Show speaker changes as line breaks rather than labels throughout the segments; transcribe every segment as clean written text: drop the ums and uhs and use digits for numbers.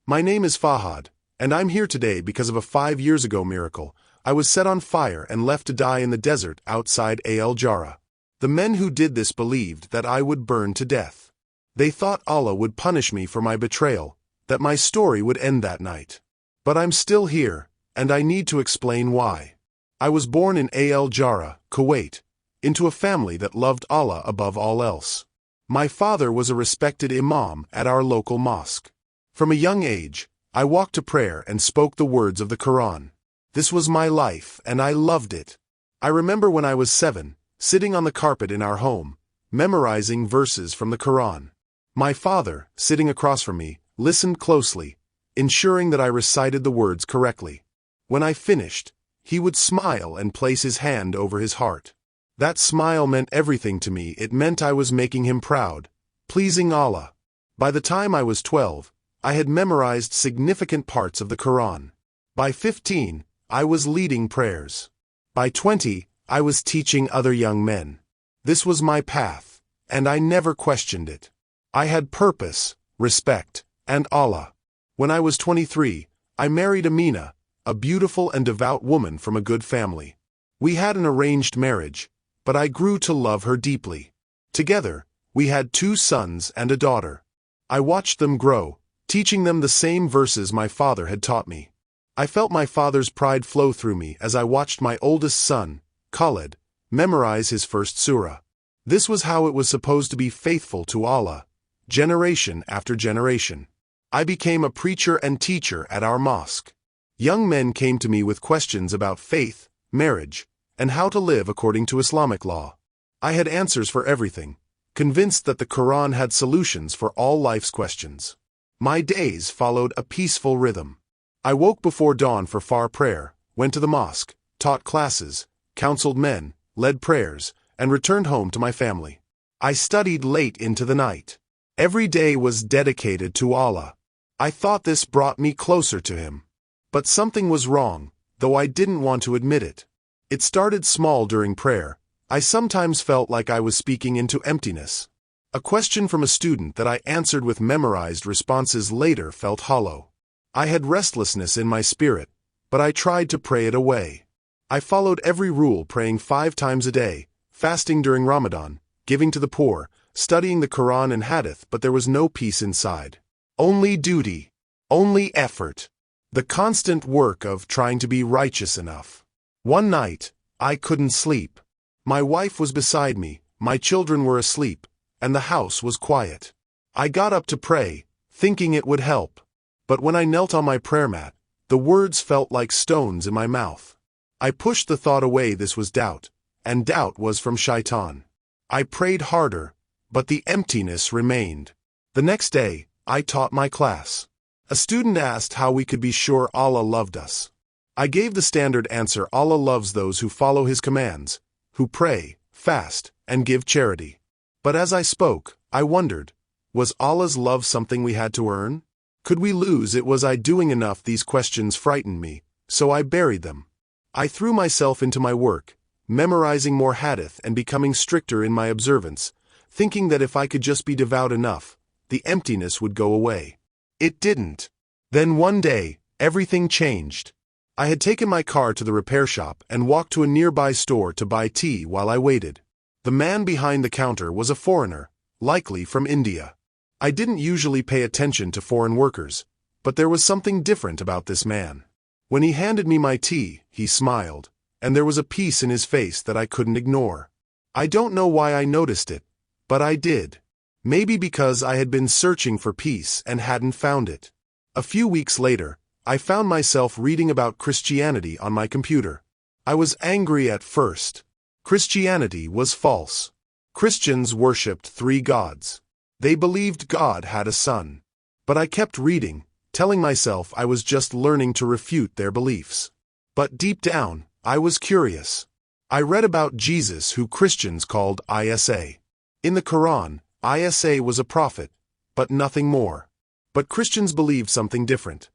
My name is Fahad, and I'm here today because of a 5 years ago miracle. I was set on fire and left to die in the desert outside Jahrah. The men who did this believed that I would burn to death. They thought Allah would punish me for my betrayal, that my story would end that night. But I'm still here, and I need to explain why. I was born in Jahrah, Kuwait, into a family that loved Allah above all else. My father was a respected imam at our local mosque. From a young age, I walked to prayer and spoke the words of the Quran. This was my life, and I loved it. I remember when I was 7, sitting on the carpet in our home, memorizing verses from the Quran. My father, sitting across from me, listened closely, ensuring that I recited the words correctly. When I finished, he would smile and place his hand over his heart. That smile meant everything to me. It meant I was making him proud, pleasing Allah. By the time I was 12, I had memorized significant parts of the Quran. By 15, I was leading prayers. By 20, I was teaching other young men. This was my path, and I never questioned it. I had purpose, respect, and Allah. When I was 23, I married Amina, a beautiful and devout woman from a good family. We had an arranged marriage, but I grew to love her deeply. Together, we had 2 sons and a daughter. I watched them grow, teaching them the same verses my father had taught me. I felt my father's pride flow through me as I watched my oldest son, Khaled, memorize his first surah. This was how it was supposed to be faithful to Allah, generation after generation. I became a preacher and teacher at our mosque. Young men came to me with questions about faith, marriage, and how to live according to Islamic law. I had answers for everything, convinced that the Quran had solutions for all life's questions. My days followed a peaceful rhythm. I woke before dawn for far prayer, went to the mosque, taught classes, counseled men, led prayers, and returned home to my family. I studied late into the night. Every day was dedicated to Allah. I thought this brought me closer to Him. But something was wrong, though I didn't want to admit it. It started small during prayer. I sometimes felt like I was speaking into emptiness. A question from a student that I answered with memorized responses later felt hollow. I had restlessness in my spirit, but I tried to pray it away. I followed every rule, praying 5 times a day, fasting during Ramadan, giving to the poor, studying the Quran and Hadith, but there was no peace inside. Only duty, only effort, the constant work of trying to be righteous enough. One night, I couldn't sleep. My wife was beside me, my children were asleep, and the house was quiet. I got up to pray, thinking it would help. But when I knelt on my prayer mat, the words felt like stones in my mouth. I pushed the thought away. This was doubt, and doubt was from Shaitan. I prayed harder, but the emptiness remained. The next day, I taught my class. A student asked how we could be sure Allah loved us. I gave the standard answer: Allah loves those who follow His commands, who pray, fast, and give charity. But as I spoke, I wondered, was Allah's love something we had to earn? Could we lose it? Was I doing enough? These questions frightened me, so I buried them. I threw myself into my work, memorizing more hadith and becoming stricter in my observance, thinking that if I could just be devout enough, the emptiness would go away. It didn't. Then one day, everything changed. I had taken my car to the repair shop and walked to a nearby store to buy tea while I waited. The man behind the counter was a foreigner, likely from India. I didn't usually pay attention to foreign workers, but there was something different about this man. When he handed me my tea, he smiled, and there was a peace in his face that I couldn't ignore. I don't know why I noticed it, but I did. Maybe because I had been searching for peace and hadn't found it. A few weeks later, I found myself reading about Christianity on my computer. I was angry at first. Christianity was false. Christians worshipped 3 gods. They believed God had a son. But I kept reading, telling myself I was just learning to refute their beliefs. But deep down, I was curious. I read about Jesus, who Christians called Isa. In the Quran, Isa was a prophet, but nothing more. But Christians believed something different.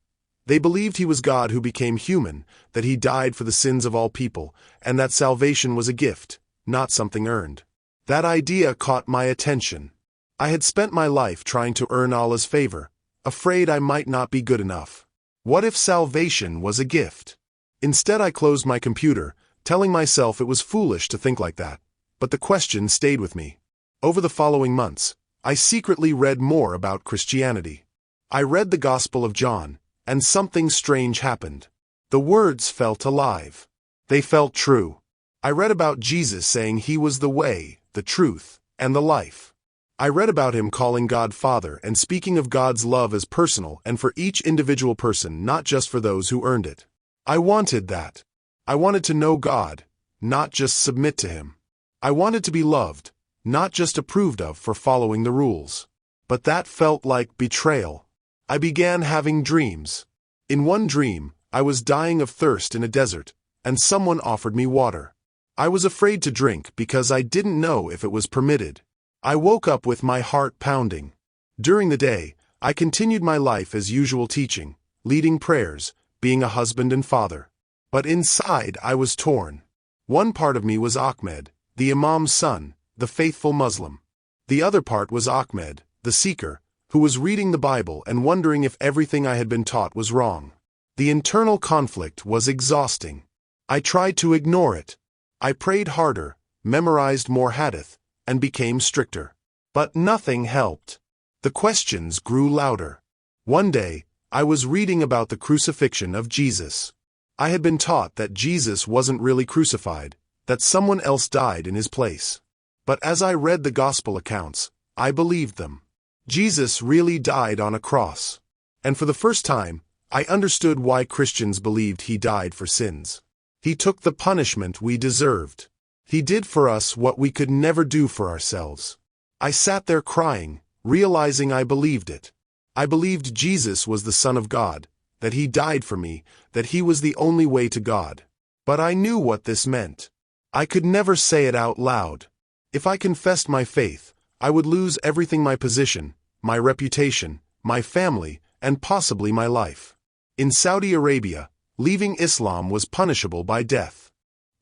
They believed he was God who became human, that he died for the sins of all people, and that salvation was a gift, not something earned. That idea caught my attention. I had spent my life trying to earn Allah's favor, afraid I might not be good enough. What if salvation was a gift? Instead, I closed my computer, telling myself it was foolish to think like that, but the question stayed with me. Over the following months, I secretly read more about Christianity. I read the Gospel of John, and something strange happened. The words felt alive. They felt true. I read about Jesus saying he was the way, the truth, and the life. I read about him calling God Father and speaking of God's love as personal and for each individual person, not just for those who earned it. I wanted that. I wanted to know God, not just submit to him. I wanted to be loved, not just approved of for following the rules. But that felt like betrayal. I began having dreams. In one dream, I was dying of thirst in a desert, and someone offered me water. I was afraid to drink because I didn't know if it was permitted. I woke up with my heart pounding. During the day, I continued my life as usual, teaching, leading prayers, being a husband and father. But inside I was torn. One part of me was Ahmed, the Imam's son, the faithful Muslim. The other part was Ahmed, the seeker, who was reading the Bible and wondering if everything I had been taught was wrong. The internal conflict was exhausting. I tried to ignore it. I prayed harder, memorized more hadith, and became stricter. But nothing helped. The questions grew louder. One day, I was reading about the crucifixion of Jesus. I had been taught that Jesus wasn't really crucified, that someone else died in his place. But as I read the gospel accounts, I believed them. Jesus really died on a cross. And for the first time, I understood why Christians believed he died for sins. He took the punishment we deserved. He did for us what we could never do for ourselves. I sat there crying, realizing I believed it. I believed Jesus was the Son of God, that he died for me, that he was the only way to God. But I knew what this meant. I could never say it out loud. If I confessed my faith, I would lose everything: my position, my reputation, my family, and possibly my life. In Saudi Arabia, leaving Islam was punishable by death.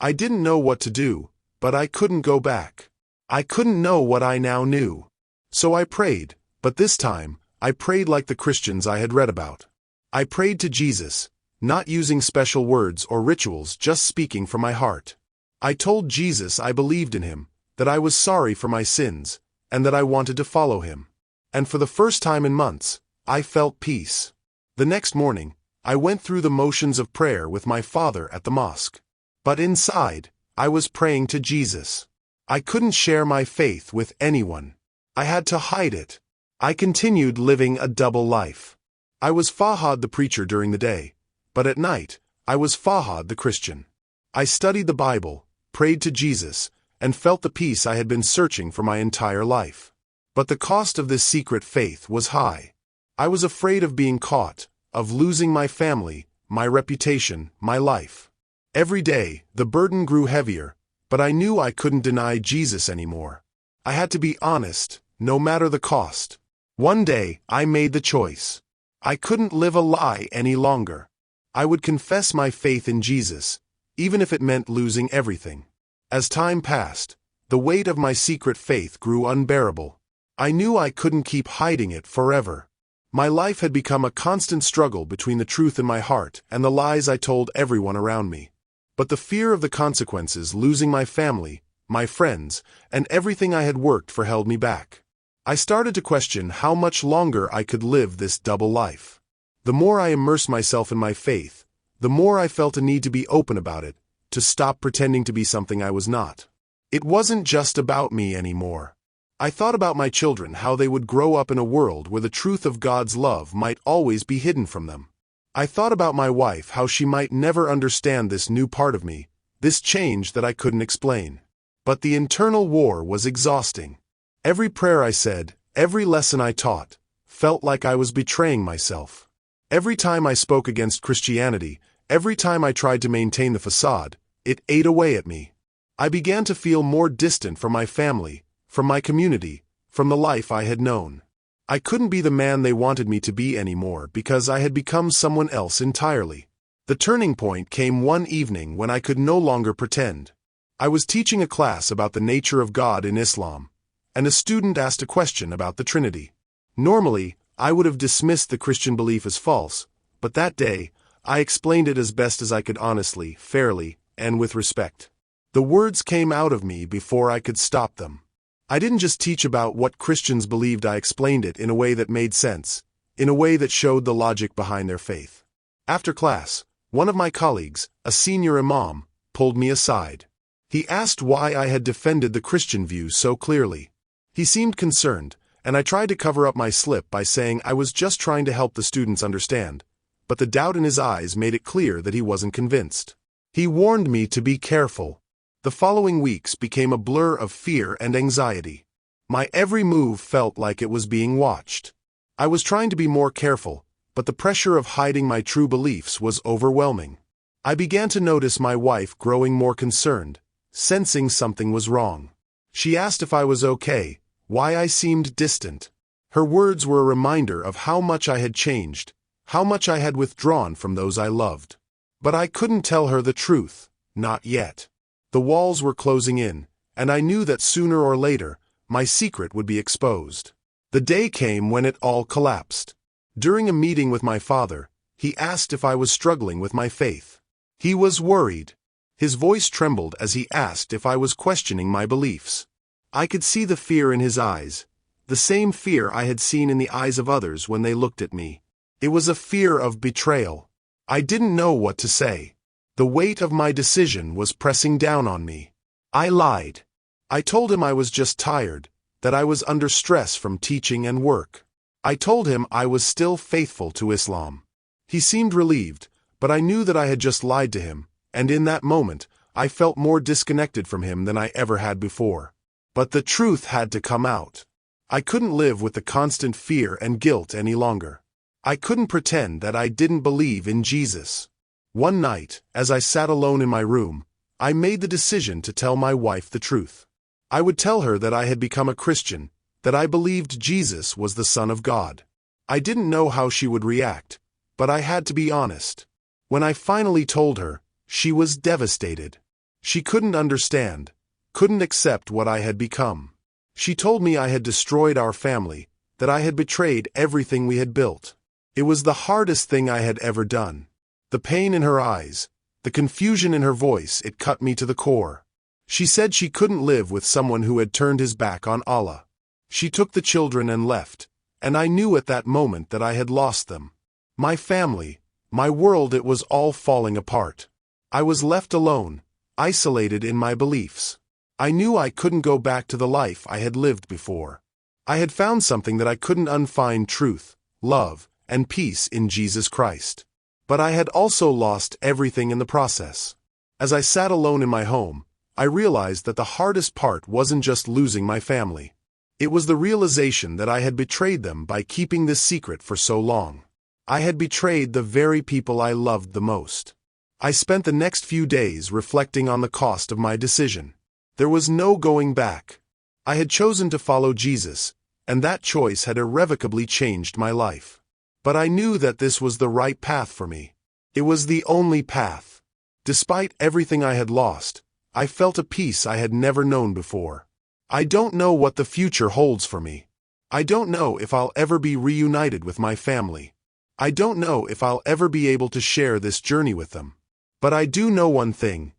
I didn't know what to do, but I couldn't go back. I couldn't know what I now knew. So I prayed, but this time, I prayed like the Christians I had read about. I prayed to Jesus, not using special words or rituals, just speaking from my heart. I told Jesus I believed in him, that I was sorry for my sins, and that I wanted to follow him. And for the first time in months, I felt peace. The next morning, I went through the motions of prayer with my father at the mosque. But inside, I was praying to Jesus. I couldn't share my faith with anyone. I had to hide it. I continued living a double life. I was Fahad the preacher during the day, but at night, I was Fahad the Christian. I studied the Bible, prayed to Jesus, and felt the peace I had been searching for my entire life. But the cost of this secret faith was high. I was afraid of being caught, of losing my family, my reputation, my life. Every day, the burden grew heavier, but I knew I couldn't deny Jesus anymore. I had to be honest, no matter the cost. One day, I made the choice. I couldn't live a lie any longer. I would confess my faith in Jesus, even if it meant losing everything. As time passed, the weight of my secret faith grew unbearable. I knew I couldn't keep hiding it forever. My life had become a constant struggle between the truth in my heart and the lies I told everyone around me. But the fear of the consequences, losing my family, my friends, and everything I had worked for held me back. I started to question how much longer I could live this double life. The more I immersed myself in my faith, the more I felt a need to be open about it, to stop pretending to be something I was not. It wasn't just about me anymore. I thought about my children, how they would grow up in a world where the truth of God's love might always be hidden from them. I thought about my wife, how she might never understand this new part of me, this change that I couldn't explain. But the internal war was exhausting. Every prayer I said, every lesson I taught, felt like I was betraying myself. Every time I spoke against Christianity, every time I tried to maintain the facade, it ate away at me. I began to feel more distant from my family, from my community, from the life I had known. I couldn't be the man they wanted me to be anymore because I had become someone else entirely. The turning point came one evening when I could no longer pretend. I was teaching a class about the nature of God in Islam, and a student asked a question about the Trinity. Normally, I would have dismissed the Christian belief as false, but that day, I explained it as best as I could honestly, fairly, and with respect. The words came out of me before I could stop them. I didn't just teach about what Christians believed, I explained it in a way that made sense, in a way that showed the logic behind their faith. After class, one of my colleagues, a senior imam, pulled me aside. He asked why I had defended the Christian view so clearly. He seemed concerned, and I tried to cover up my slip by saying I was just trying to help the students understand, but the doubt in his eyes made it clear that he wasn't convinced. He warned me to be careful. The following weeks became a blur of fear and anxiety. My every move felt like it was being watched. I was trying to be more careful, but the pressure of hiding my true beliefs was overwhelming. I began to notice my wife growing more concerned, sensing something was wrong. She asked if I was okay, why I seemed distant. Her words were a reminder of how much I had changed, how much I had withdrawn from those I loved. But I couldn't tell her the truth, not yet. The walls were closing in, and I knew that sooner or later, my secret would be exposed. The day came when it all collapsed. During a meeting with my father, he asked if I was struggling with my faith. He was worried. His voice trembled as he asked if I was questioning my beliefs. I could see the fear in his eyes, the same fear I had seen in the eyes of others when they looked at me. It was a fear of betrayal. I didn't know what to say. The weight of my decision was pressing down on me. I lied. I told him I was just tired, that I was under stress from teaching and work. I told him I was still faithful to Islam. He seemed relieved, but I knew that I had just lied to him, and in that moment, I felt more disconnected from him than I ever had before. But the truth had to come out. I couldn't live with the constant fear and guilt any longer. I couldn't pretend that I didn't believe in Jesus. One night, as I sat alone in my room, I made the decision to tell my wife the truth. I would tell her that I had become a Christian, that I believed Jesus was the Son of God. I didn't know how she would react, but I had to be honest. When I finally told her, she was devastated. She couldn't understand, couldn't accept what I had become. She told me I had destroyed our family, that I had betrayed everything we had built. It was the hardest thing I had ever done. The pain in her eyes, the confusion in her voice, it cut me to the core. She said she couldn't live with someone who had turned his back on Allah. She took the children and left, and I knew at that moment that I had lost them. My family, my world, it was all falling apart. I was left alone, isolated in my beliefs. I knew I couldn't go back to the life I had lived before. I had found something that I couldn't unfind: truth, love, and peace in Jesus Christ. But I had also lost everything in the process. As I sat alone in my home, I realized that the hardest part wasn't just losing my family. It was the realization that I had betrayed them by keeping this secret for so long. I had betrayed the very people I loved the most. I spent the next few days reflecting on the cost of my decision. There was no going back. I had chosen to follow Jesus, and that choice had irrevocably changed my life. But I knew that this was the right path for me. It was the only path. Despite everything I had lost, I felt a peace I had never known before. I don't know what the future holds for me. I don't know if I'll ever be reunited with my family. I don't know if I'll ever be able to share this journey with them. But I do know one thing: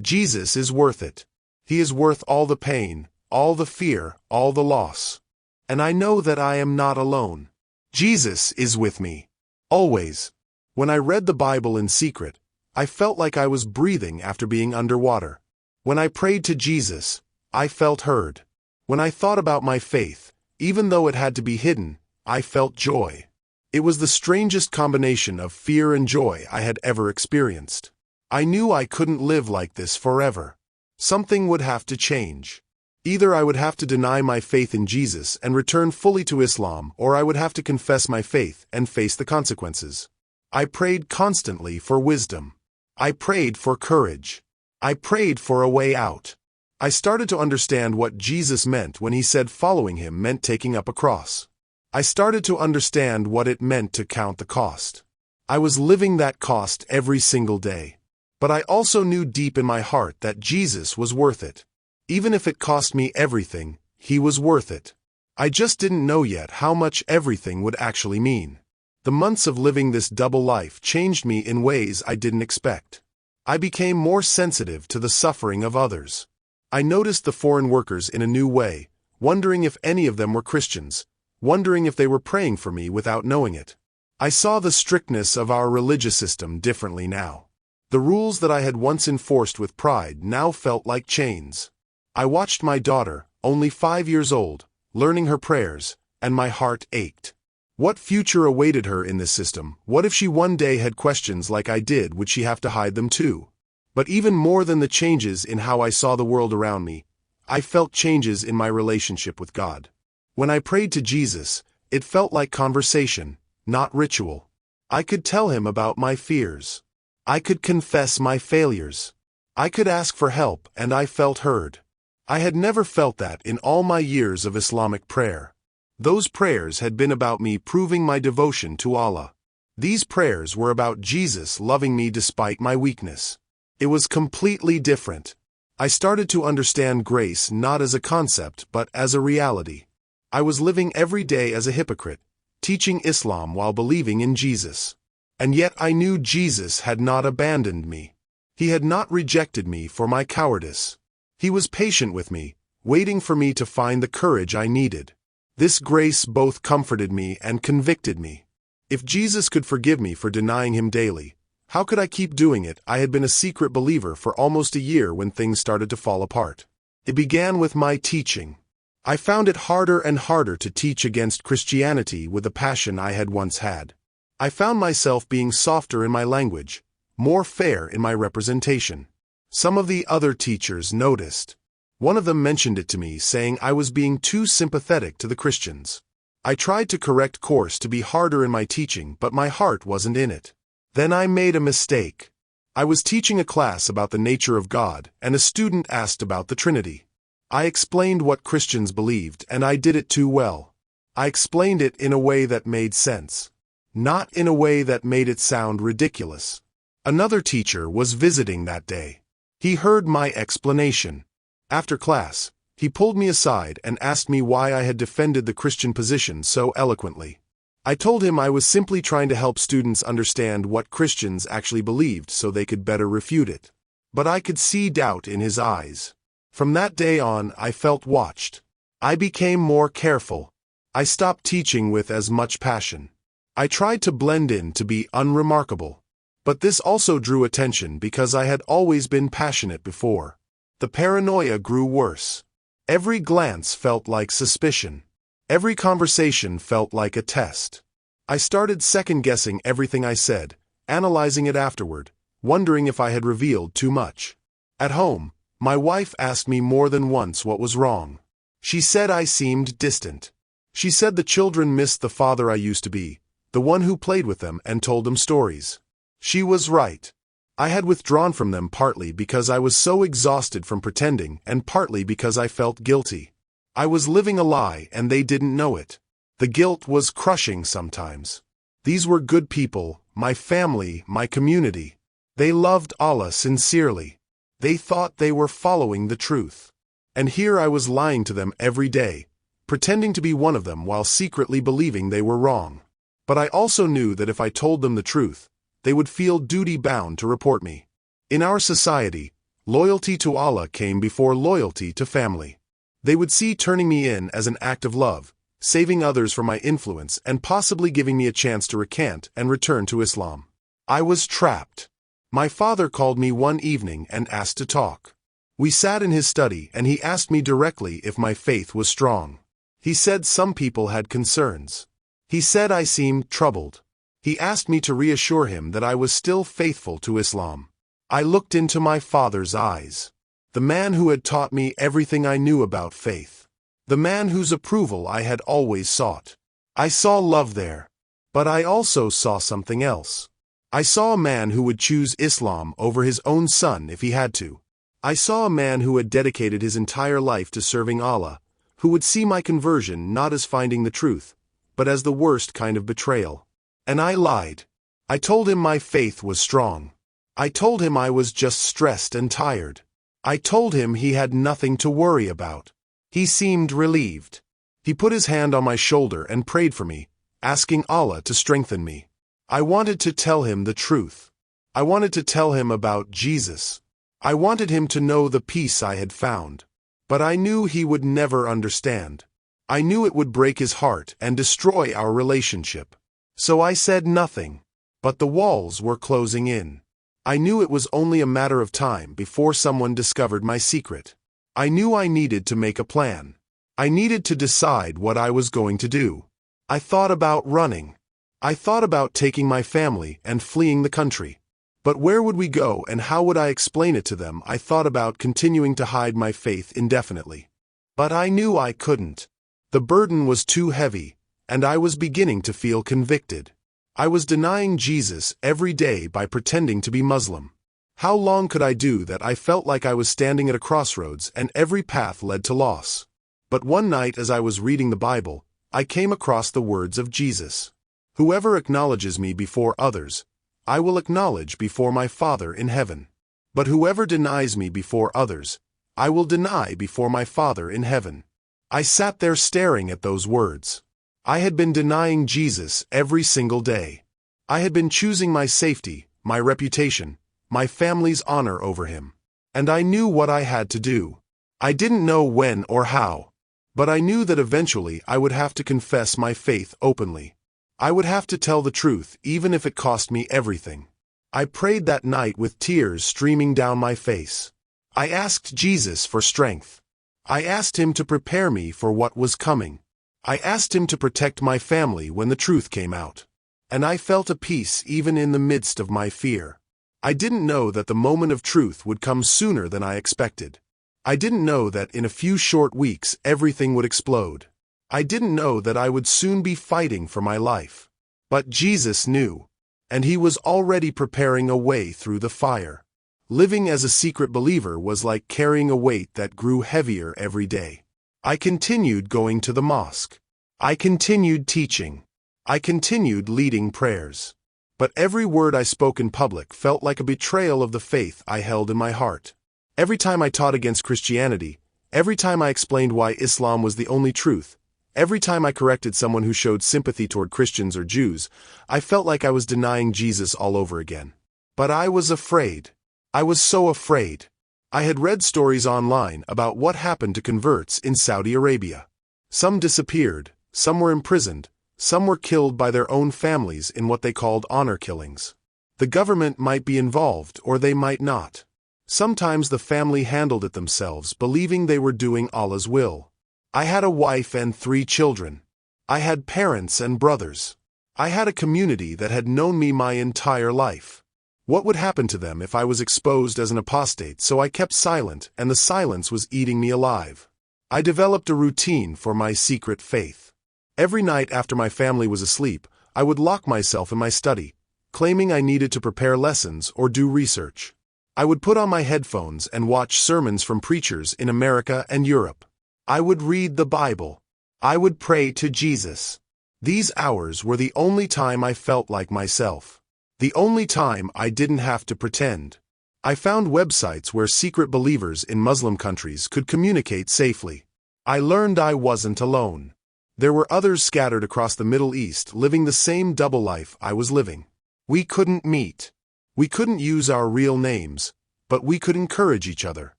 Jesus is worth it. He is worth all the pain, all the fear, all the loss. And I know that I am not alone. Jesus is with me. Always. When I read the Bible in secret, I felt like I was breathing after being underwater. When I prayed to Jesus, I felt heard. When I thought about my faith, even though it had to be hidden, I felt joy. It was the strangest combination of fear and joy I had ever experienced. I knew I couldn't live like this forever. Something would have to change. Either I would have to deny my faith in Jesus and return fully to Islam, or I would have to confess my faith and face the consequences. I prayed constantly for wisdom. I prayed for courage. I prayed for a way out. I started to understand what Jesus meant when he said following him meant taking up a cross. I started to understand what it meant to count the cost. I was living that cost every single day. But I also knew deep in my heart that Jesus was worth it. Even if it cost me everything, he was worth it. I just didn't know yet how much everything would actually mean. The months of living this double life changed me in ways I didn't expect. I became more sensitive to the suffering of others. I noticed the foreign workers in a new way, wondering if any of them were Christians, wondering if they were praying for me without knowing it. I saw the strictness of our religious system differently now. The rules that I had once enforced with pride now felt like chains. I watched my daughter, only 5 years old, learning her prayers, and my heart ached. What future awaited her in this system? What if she one day had questions like I did? Would she have to hide them too? But even more than the changes in how I saw the world around me, I felt changes in my relationship with God. When I prayed to Jesus, it felt like conversation, not ritual. I could tell him about my fears. I could confess my failures. I could ask for help, and I felt heard. I had never felt that in all my years of Islamic prayer. Those prayers had been about me proving my devotion to Allah. These prayers were about Jesus loving me despite my weakness. It was completely different. I started to understand grace not as a concept but as a reality. I was living every day as a hypocrite, teaching Islam while believing in Jesus. And yet I knew Jesus had not abandoned me. He had not rejected me for my cowardice. He was patient with me, waiting for me to find the courage I needed. This grace both comforted me and convicted me. If Jesus could forgive me for denying him daily, how could I keep doing it? I had been a secret believer for almost a year when things started to fall apart. It began with my teaching. I found it harder and harder to teach against Christianity with the passion I had once had. I found myself being softer in my language, more fair in my representation. Some of the other teachers noticed. One of them mentioned it to me, saying I was being too sympathetic to the Christians. I tried to correct course to be harder in my teaching, but my heart wasn't in it. Then I made a mistake. I was teaching a class about the nature of God, and a student asked about the Trinity. I explained what Christians believed, and I did it too well. I explained it in a way that made sense, not in a way that made it sound ridiculous. Another teacher was visiting that day. He heard my explanation. After class, he pulled me aside and asked me why I had defended the Christian position so eloquently. I told him I was simply trying to help students understand what Christians actually believed so they could better refute it. But I could see doubt in his eyes. From that day on, I felt watched. I became more careful. I stopped teaching with as much passion. I tried to blend in to be unremarkable. But this also drew attention because I had always been passionate before. The paranoia grew worse. Every glance felt like suspicion. Every conversation felt like a test. I started second-guessing everything I said, analyzing it afterward, wondering if I had revealed too much. At home, my wife asked me more than once what was wrong. She said I seemed distant. She said the children missed the father I used to be, the one who played with them and told them stories. She was right. I had withdrawn from them partly because I was so exhausted from pretending and partly because I felt guilty. I was living a lie and they didn't know it. The guilt was crushing sometimes. These were good people, my family, my community. They loved Allah sincerely. They thought they were following the truth. And here I was lying to them every day, pretending to be one of them while secretly believing they were wrong. But I also knew that if I told them the truth, they would feel duty-bound to report me. In our society, loyalty to Allah came before loyalty to family. They would see turning me in as an act of love, saving others from my influence and possibly giving me a chance to recant and return to Islam. I was trapped. My father called me one evening and asked to talk. We sat in his study and he asked me directly if my faith was strong. He said some people had concerns. He said I seemed troubled. He asked me to reassure him that I was still faithful to Islam. I looked into my father's eyes. The man who had taught me everything I knew about faith. The man whose approval I had always sought. I saw love there. But I also saw something else. I saw a man who would choose Islam over his own son if he had to. I saw a man who had dedicated his entire life to serving Allah, who would see my conversion not as finding the truth, but as the worst kind of betrayal. And I lied. I told him my faith was strong. I told him I was just stressed and tired. I told him he had nothing to worry about. He seemed relieved. He put his hand on my shoulder and prayed for me, asking Allah to strengthen me. I wanted to tell him the truth. I wanted to tell him about Jesus. I wanted him to know the peace I had found. But I knew he would never understand. I knew it would break his heart and destroy our relationship. So I said nothing. But the walls were closing in. I knew it was only a matter of time before someone discovered my secret. I knew I needed to make a plan. I needed to decide what I was going to do. I thought about running. I thought about taking my family and fleeing the country. But where would we go and how would I explain it to them? I thought about continuing to hide my faith indefinitely. But I knew I couldn't. The burden was too heavy, and I was beginning to feel convicted. I was denying Jesus every day by pretending to be Muslim. How long could I do that? I felt like I was standing at a crossroads and every path led to loss. But one night as I was reading the Bible, I came across the words of Jesus. Whoever acknowledges me before others, I will acknowledge before my Father in heaven. But whoever denies me before others, I will deny before my Father in heaven. I sat there staring at those words. I had been denying Jesus every single day. I had been choosing my safety, my reputation, my family's honor over him. And I knew what I had to do. I didn't know when or how. But I knew that eventually I would have to confess my faith openly. I would have to tell the truth even if it cost me everything. I prayed that night with tears streaming down my face. I asked Jesus for strength. I asked him to prepare me for what was coming. I asked him to protect my family when the truth came out. And I felt a peace even in the midst of my fear. I didn't know that the moment of truth would come sooner than I expected. I didn't know that in a few short weeks everything would explode. I didn't know that I would soon be fighting for my life. But Jesus knew, and he was already preparing a way through the fire. Living as a secret believer was like carrying a weight that grew heavier every day. I continued going to the mosque. I continued teaching. I continued leading prayers. But every word I spoke in public felt like a betrayal of the faith I held in my heart. Every time I taught against Christianity, every time I explained why Islam was the only truth, every time I corrected someone who showed sympathy toward Christians or Jews, I felt like I was denying Jesus all over again. But I was afraid. I was so afraid. I had read stories online about what happened to converts in Saudi Arabia. Some disappeared, some were imprisoned, some were killed by their own families in what they called honor killings. The government might be involved or they might not. Sometimes the family handled it themselves, believing they were doing Allah's will. I had a wife and 3 children. I had parents and brothers. I had a community that had known me my entire life. What would happen to them if I was exposed as an apostate? So I kept silent, and the silence was eating me alive. I developed a routine for my secret faith. Every night after my family was asleep, I would lock myself in my study, claiming I needed to prepare lessons or do research. I would put on my headphones and watch sermons from preachers in America and Europe. I would read the Bible. I would pray to Jesus. These hours were the only time I felt like myself. The only time I didn't have to pretend. I found websites where secret believers in Muslim countries could communicate safely. I learned I wasn't alone. There were others scattered across the Middle East living the same double life I was living. We couldn't meet. We couldn't use our real names, but we could encourage each other.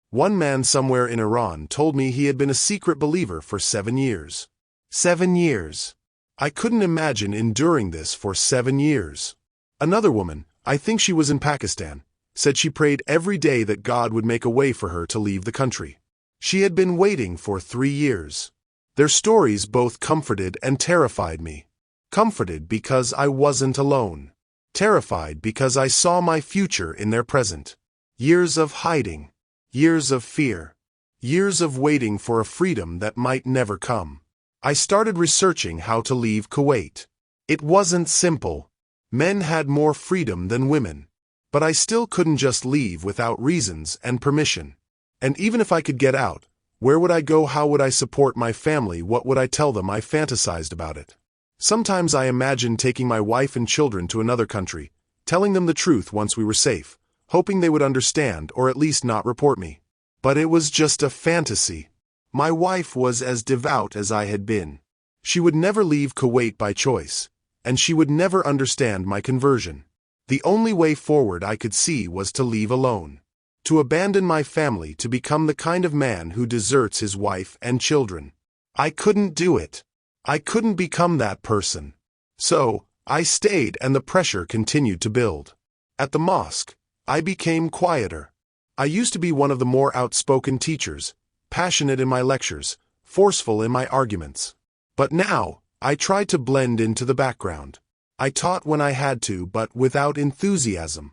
One man somewhere in Iran told me he had been a secret believer for 7 years. 7 years. I couldn't imagine enduring this for 7 years. Another woman, I think she was in Pakistan, said she prayed every day that God would make a way for her to leave the country. She had been waiting for 3 years. Their stories both comforted and terrified me. Comforted because I wasn't alone. Terrified because I saw my future in their present. Years of hiding. Years of fear. Years of waiting for a freedom that might never come. I started researching how to leave Kuwait. It wasn't simple. Men had more freedom than women. But I still couldn't just leave without reasons and permission. And even if I could get out, where would I go? How would I support my family? What would I tell them? I fantasized about it. Sometimes I imagined taking my wife and children to another country, telling them the truth once we were safe, hoping they would understand or at least not report me. But it was just a fantasy. My wife was as devout as I had been. She would never leave Kuwait by choice, and she would never understand my conversion. The only way forward I could see was to leave alone. To abandon my family to become the kind of man who deserts his wife and children. I couldn't do it. I couldn't become that person. So, I stayed and the pressure continued to build. At the mosque, I became quieter. I used to be one of the more outspoken teachers, passionate in my lectures, forceful in my arguments. But now, I tried to blend into the background. I taught when I had to, but without enthusiasm.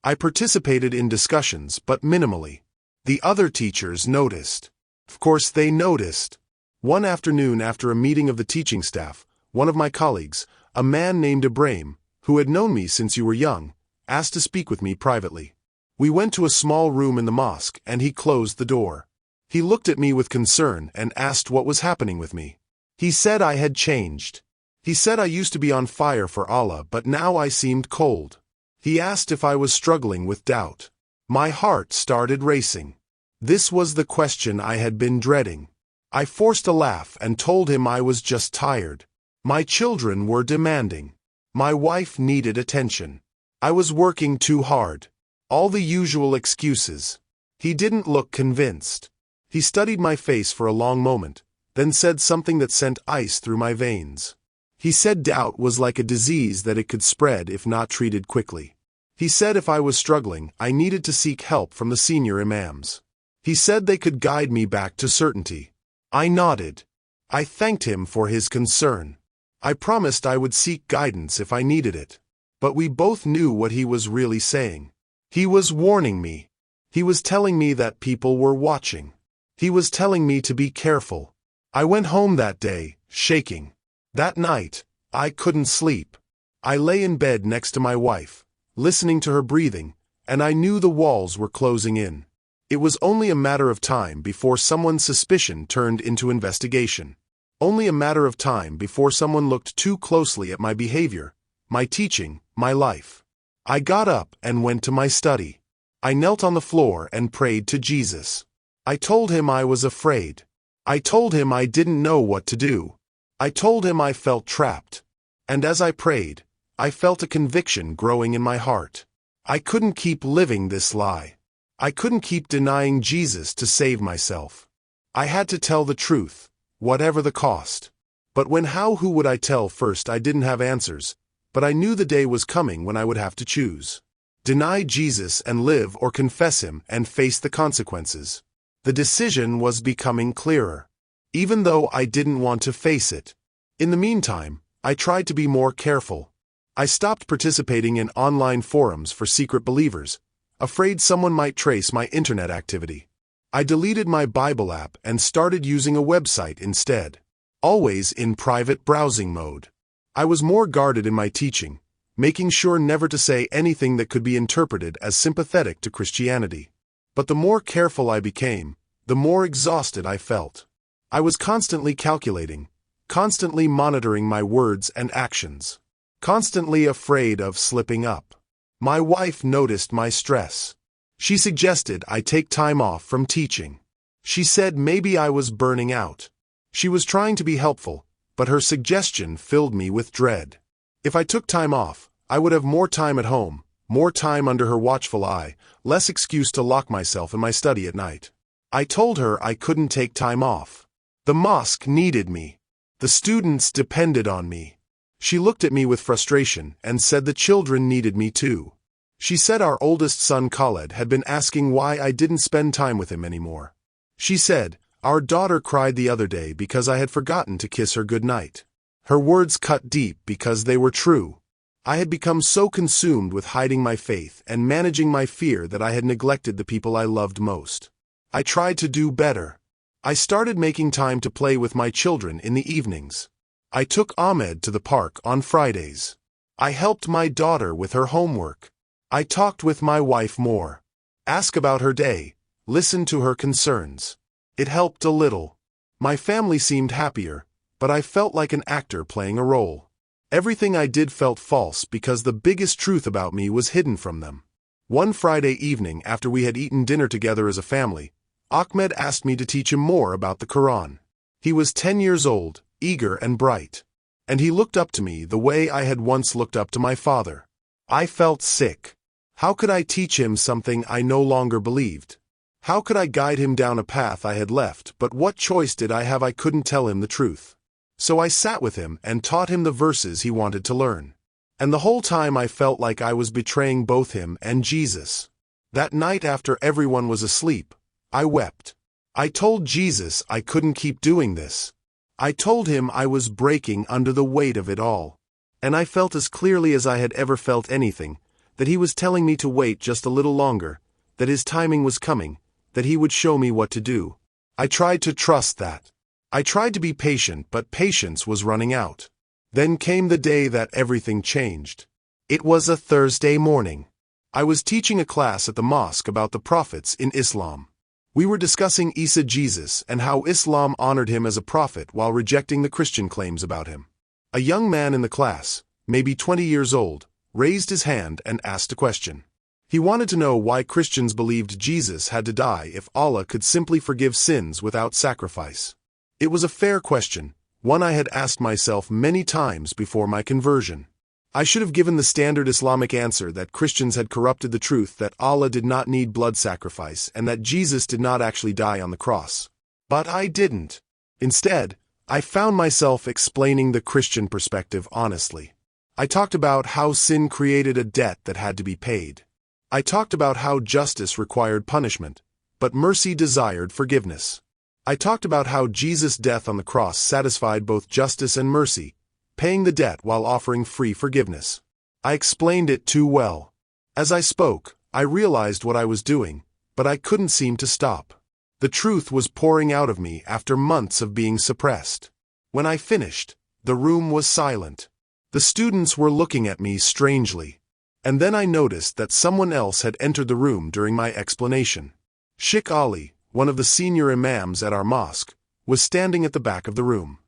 I participated in discussions, but minimally. The other teachers noticed. Of course, they noticed. One afternoon after a meeting of the teaching staff, one of my colleagues, a man named Ibrahim, who had known me since you were young, asked to speak with me privately. We went to a small room in the mosque and he closed the door. He looked at me with concern and asked what was happening with me. He said I had changed. He said I used to be on fire for Allah, but now I seemed cold. He asked if I was struggling with doubt. My heart started racing. This was the question I had been dreading. I forced a laugh and told him I was just tired. My children were demanding. My wife needed attention. I was working too hard. All the usual excuses. He didn't look convinced. He studied my face for a long moment, then said something that sent ice through my veins. He said doubt was like a disease that it could spread if not treated quickly. He said if I was struggling, I needed to seek help from the senior imams. He said they could guide me back to certainty. I nodded. I thanked him for his concern. I promised I would seek guidance if I needed it. But we both knew what he was really saying. He was warning me. He was telling me that people were watching. He was telling me to be careful. I went home that day, shaking. That night, I couldn't sleep. I lay in bed next to my wife, listening to her breathing, and I knew the walls were closing in. It was only a matter of time before someone's suspicion turned into investigation. Only a matter of time before someone looked too closely at my behavior, my teaching, my life. I got up and went to my study. I knelt on the floor and prayed to Jesus. I told him I was afraid. I told him I didn't know what to do. I told him I felt trapped. And as I prayed, I felt a conviction growing in my heart. I couldn't keep living this lie. I couldn't keep denying Jesus to save myself. I had to tell the truth, whatever the cost. But who would I tell first? I didn't have answers, but I knew the day was coming when I would have to choose. Deny Jesus and live, or confess him and face the consequences. The decision was becoming clearer, even though I didn't want to face it. In the meantime, I tried to be more careful. I stopped participating in online forums for secret believers, afraid someone might trace my internet activity. I deleted my Bible app and started using a website instead, always in private browsing mode. I was more guarded in my teaching, making sure never to say anything that could be interpreted as sympathetic to Christianity. But the more careful I became, the more exhausted I felt. I was constantly calculating, constantly monitoring my words and actions, constantly afraid of slipping up. My wife noticed my stress. She suggested I take time off from teaching. She said maybe I was burning out. She was trying to be helpful, but her suggestion filled me with dread. If I took time off, I would have more time at home, more time under her watchful eye, less excuse to lock myself in my study at night. I told her I couldn't take time off. The mosque needed me. The students depended on me. She looked at me with frustration and said the children needed me too. She said our oldest son Khaled had been asking why I didn't spend time with him anymore. She said, our daughter cried the other day because I had forgotten to kiss her goodnight. Her words cut deep because they were true. I had become so consumed with hiding my faith and managing my fear that I had neglected the people I loved most. I tried to do better. I started making time to play with my children in the evenings. I took Ahmed to the park on Fridays. I helped my daughter with her homework. I talked with my wife more. Ask about her day, listen to her concerns. It helped a little. My family seemed happier, but I felt like an actor playing a role. Everything I did felt false because the biggest truth about me was hidden from them. One Friday evening after we had eaten dinner together as a family, Ahmed asked me to teach him more about the Quran. He was 10 years old, eager and bright. And he looked up to me the way I had once looked up to my father. I felt sick. How could I teach him something I no longer believed? How could I guide him down a path I had left? But what choice did I have? I couldn't tell him the truth. So I sat with him and taught him the verses he wanted to learn. And the whole time I felt like I was betraying both him and Jesus. That night after everyone was asleep, I wept. I told Jesus I couldn't keep doing this. I told him I was breaking under the weight of it all. And I felt as clearly as I had ever felt anything, that he was telling me to wait just a little longer, that his timing was coming, that he would show me what to do. I tried to trust that. I tried to be patient, but patience was running out. Then came the day that everything changed. It was a Thursday morning. I was teaching a class at the mosque about the prophets in Islam. We were discussing Isa Jesus and how Islam honored him as a prophet while rejecting the Christian claims about him. A young man in the class, maybe 20 years old, raised his hand and asked a question. He wanted to know why Christians believed Jesus had to die if Allah could simply forgive sins without sacrifice. It was a fair question, one I had asked myself many times before my conversion. I should have given the standard Islamic answer that Christians had corrupted the truth, that Allah did not need blood sacrifice and that Jesus did not actually die on the cross. But I didn't. Instead, I found myself explaining the Christian perspective honestly. I talked about how sin created a debt that had to be paid. I talked about how justice required punishment, but mercy desired forgiveness. I talked about how Jesus' death on the cross satisfied both justice and mercy, paying the debt while offering free forgiveness. I explained it too well. As I spoke, I realized what I was doing, but I couldn't seem to stop. The truth was pouring out of me after months of being suppressed. When I finished, the room was silent. The students were looking at me strangely. And then I noticed that someone else had entered the room during my explanation. Sheikh Ali, one of the senior imams at our mosque, was standing at the back of the room.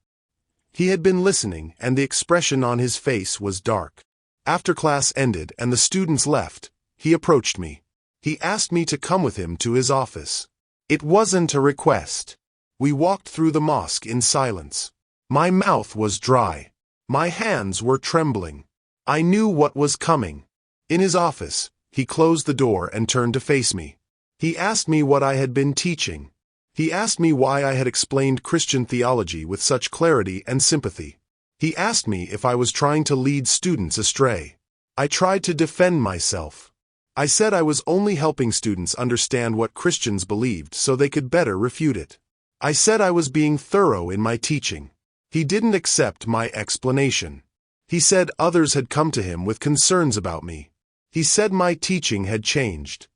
He had been listening, and the expression on his face was dark. After class ended and the students left, he approached me. He asked me to come with him to his office. It wasn't a request. We walked through the mosque in silence. My mouth was dry. My hands were trembling. I knew what was coming. In his office, he closed the door and turned to face me. He asked me what I had been teaching. He asked me why I had explained Christian theology with such clarity and sympathy. He asked me if I was trying to lead students astray. I tried to defend myself. I said I was only helping students understand what Christians believed so they could better refute it. I said I was being thorough in my teaching. He didn't accept my explanation. He said others had come to him with concerns about me. He said my teaching had changed.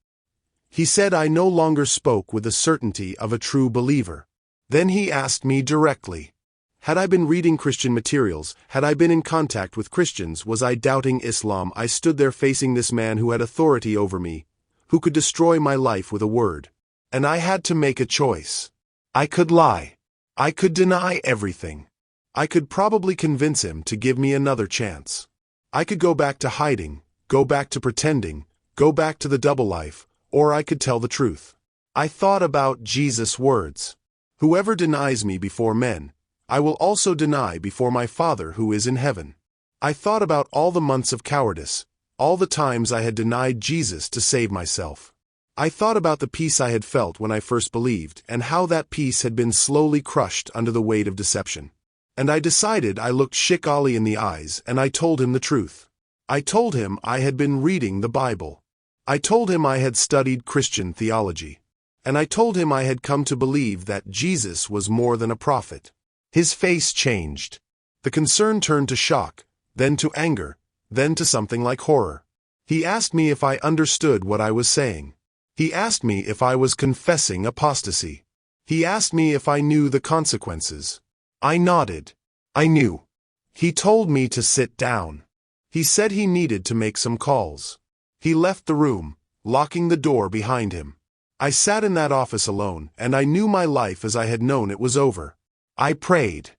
He said I no longer spoke with the certainty of a true believer. Then he asked me directly, had I been reading Christian materials, had I been in contact with Christians, was I doubting Islam? I stood there facing this man who had authority over me, who could destroy my life with a word. And I had to make a choice. I could lie. I could deny everything. I could probably convince him to give me another chance. I could go back to hiding, go back to pretending, go back to the double life, or I could tell the truth. I thought about Jesus' words. Whoever denies me before men, I will also deny before my Father who is in heaven. I thought about all the months of cowardice, all the times I had denied Jesus to save myself. I thought about the peace I had felt when I first believed, and how that peace had been slowly crushed under the weight of deception. And I decided I looked Sheikh Ali in the eyes and I told him the truth. I told him I had been reading the Bible. I told him I had studied Christian theology. And I told him I had come to believe that Jesus was more than a prophet. His face changed. The concern turned to shock, then to anger, then to something like horror. He asked me if I understood what I was saying. He asked me if I was confessing apostasy. He asked me if I knew the consequences. I nodded. I knew. He told me to sit down. He said he needed to make some calls. He left the room, locking the door behind him. I sat in that office alone, and I knew my life as I had known it was over. I prayed.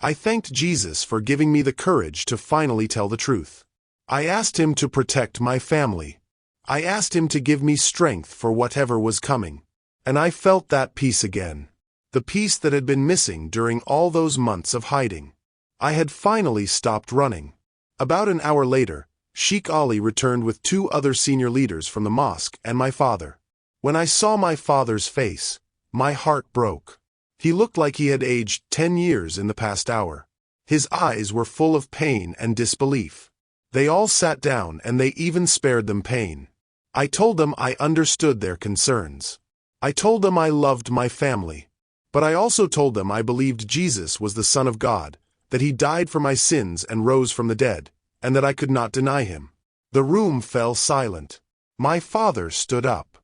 I thanked Jesus for giving me the courage to finally tell the truth. I asked him to protect my family. I asked him to give me strength for whatever was coming. And I felt that peace again. The peace that had been missing during all those months of hiding. I had finally stopped running. About an hour later, Sheikh Ali returned with 2 other senior leaders from the mosque and my father. When I saw my father's face, my heart broke. He looked like he had aged 10 years in the past hour. His eyes were full of pain and disbelief. They all sat down and they even spared them pain. I told them I understood their concerns. I told them I loved my family. But I also told them I believed Jesus was the Son of God, that he died for my sins and rose from the dead, and that I could not deny him. The room fell silent. My father stood up.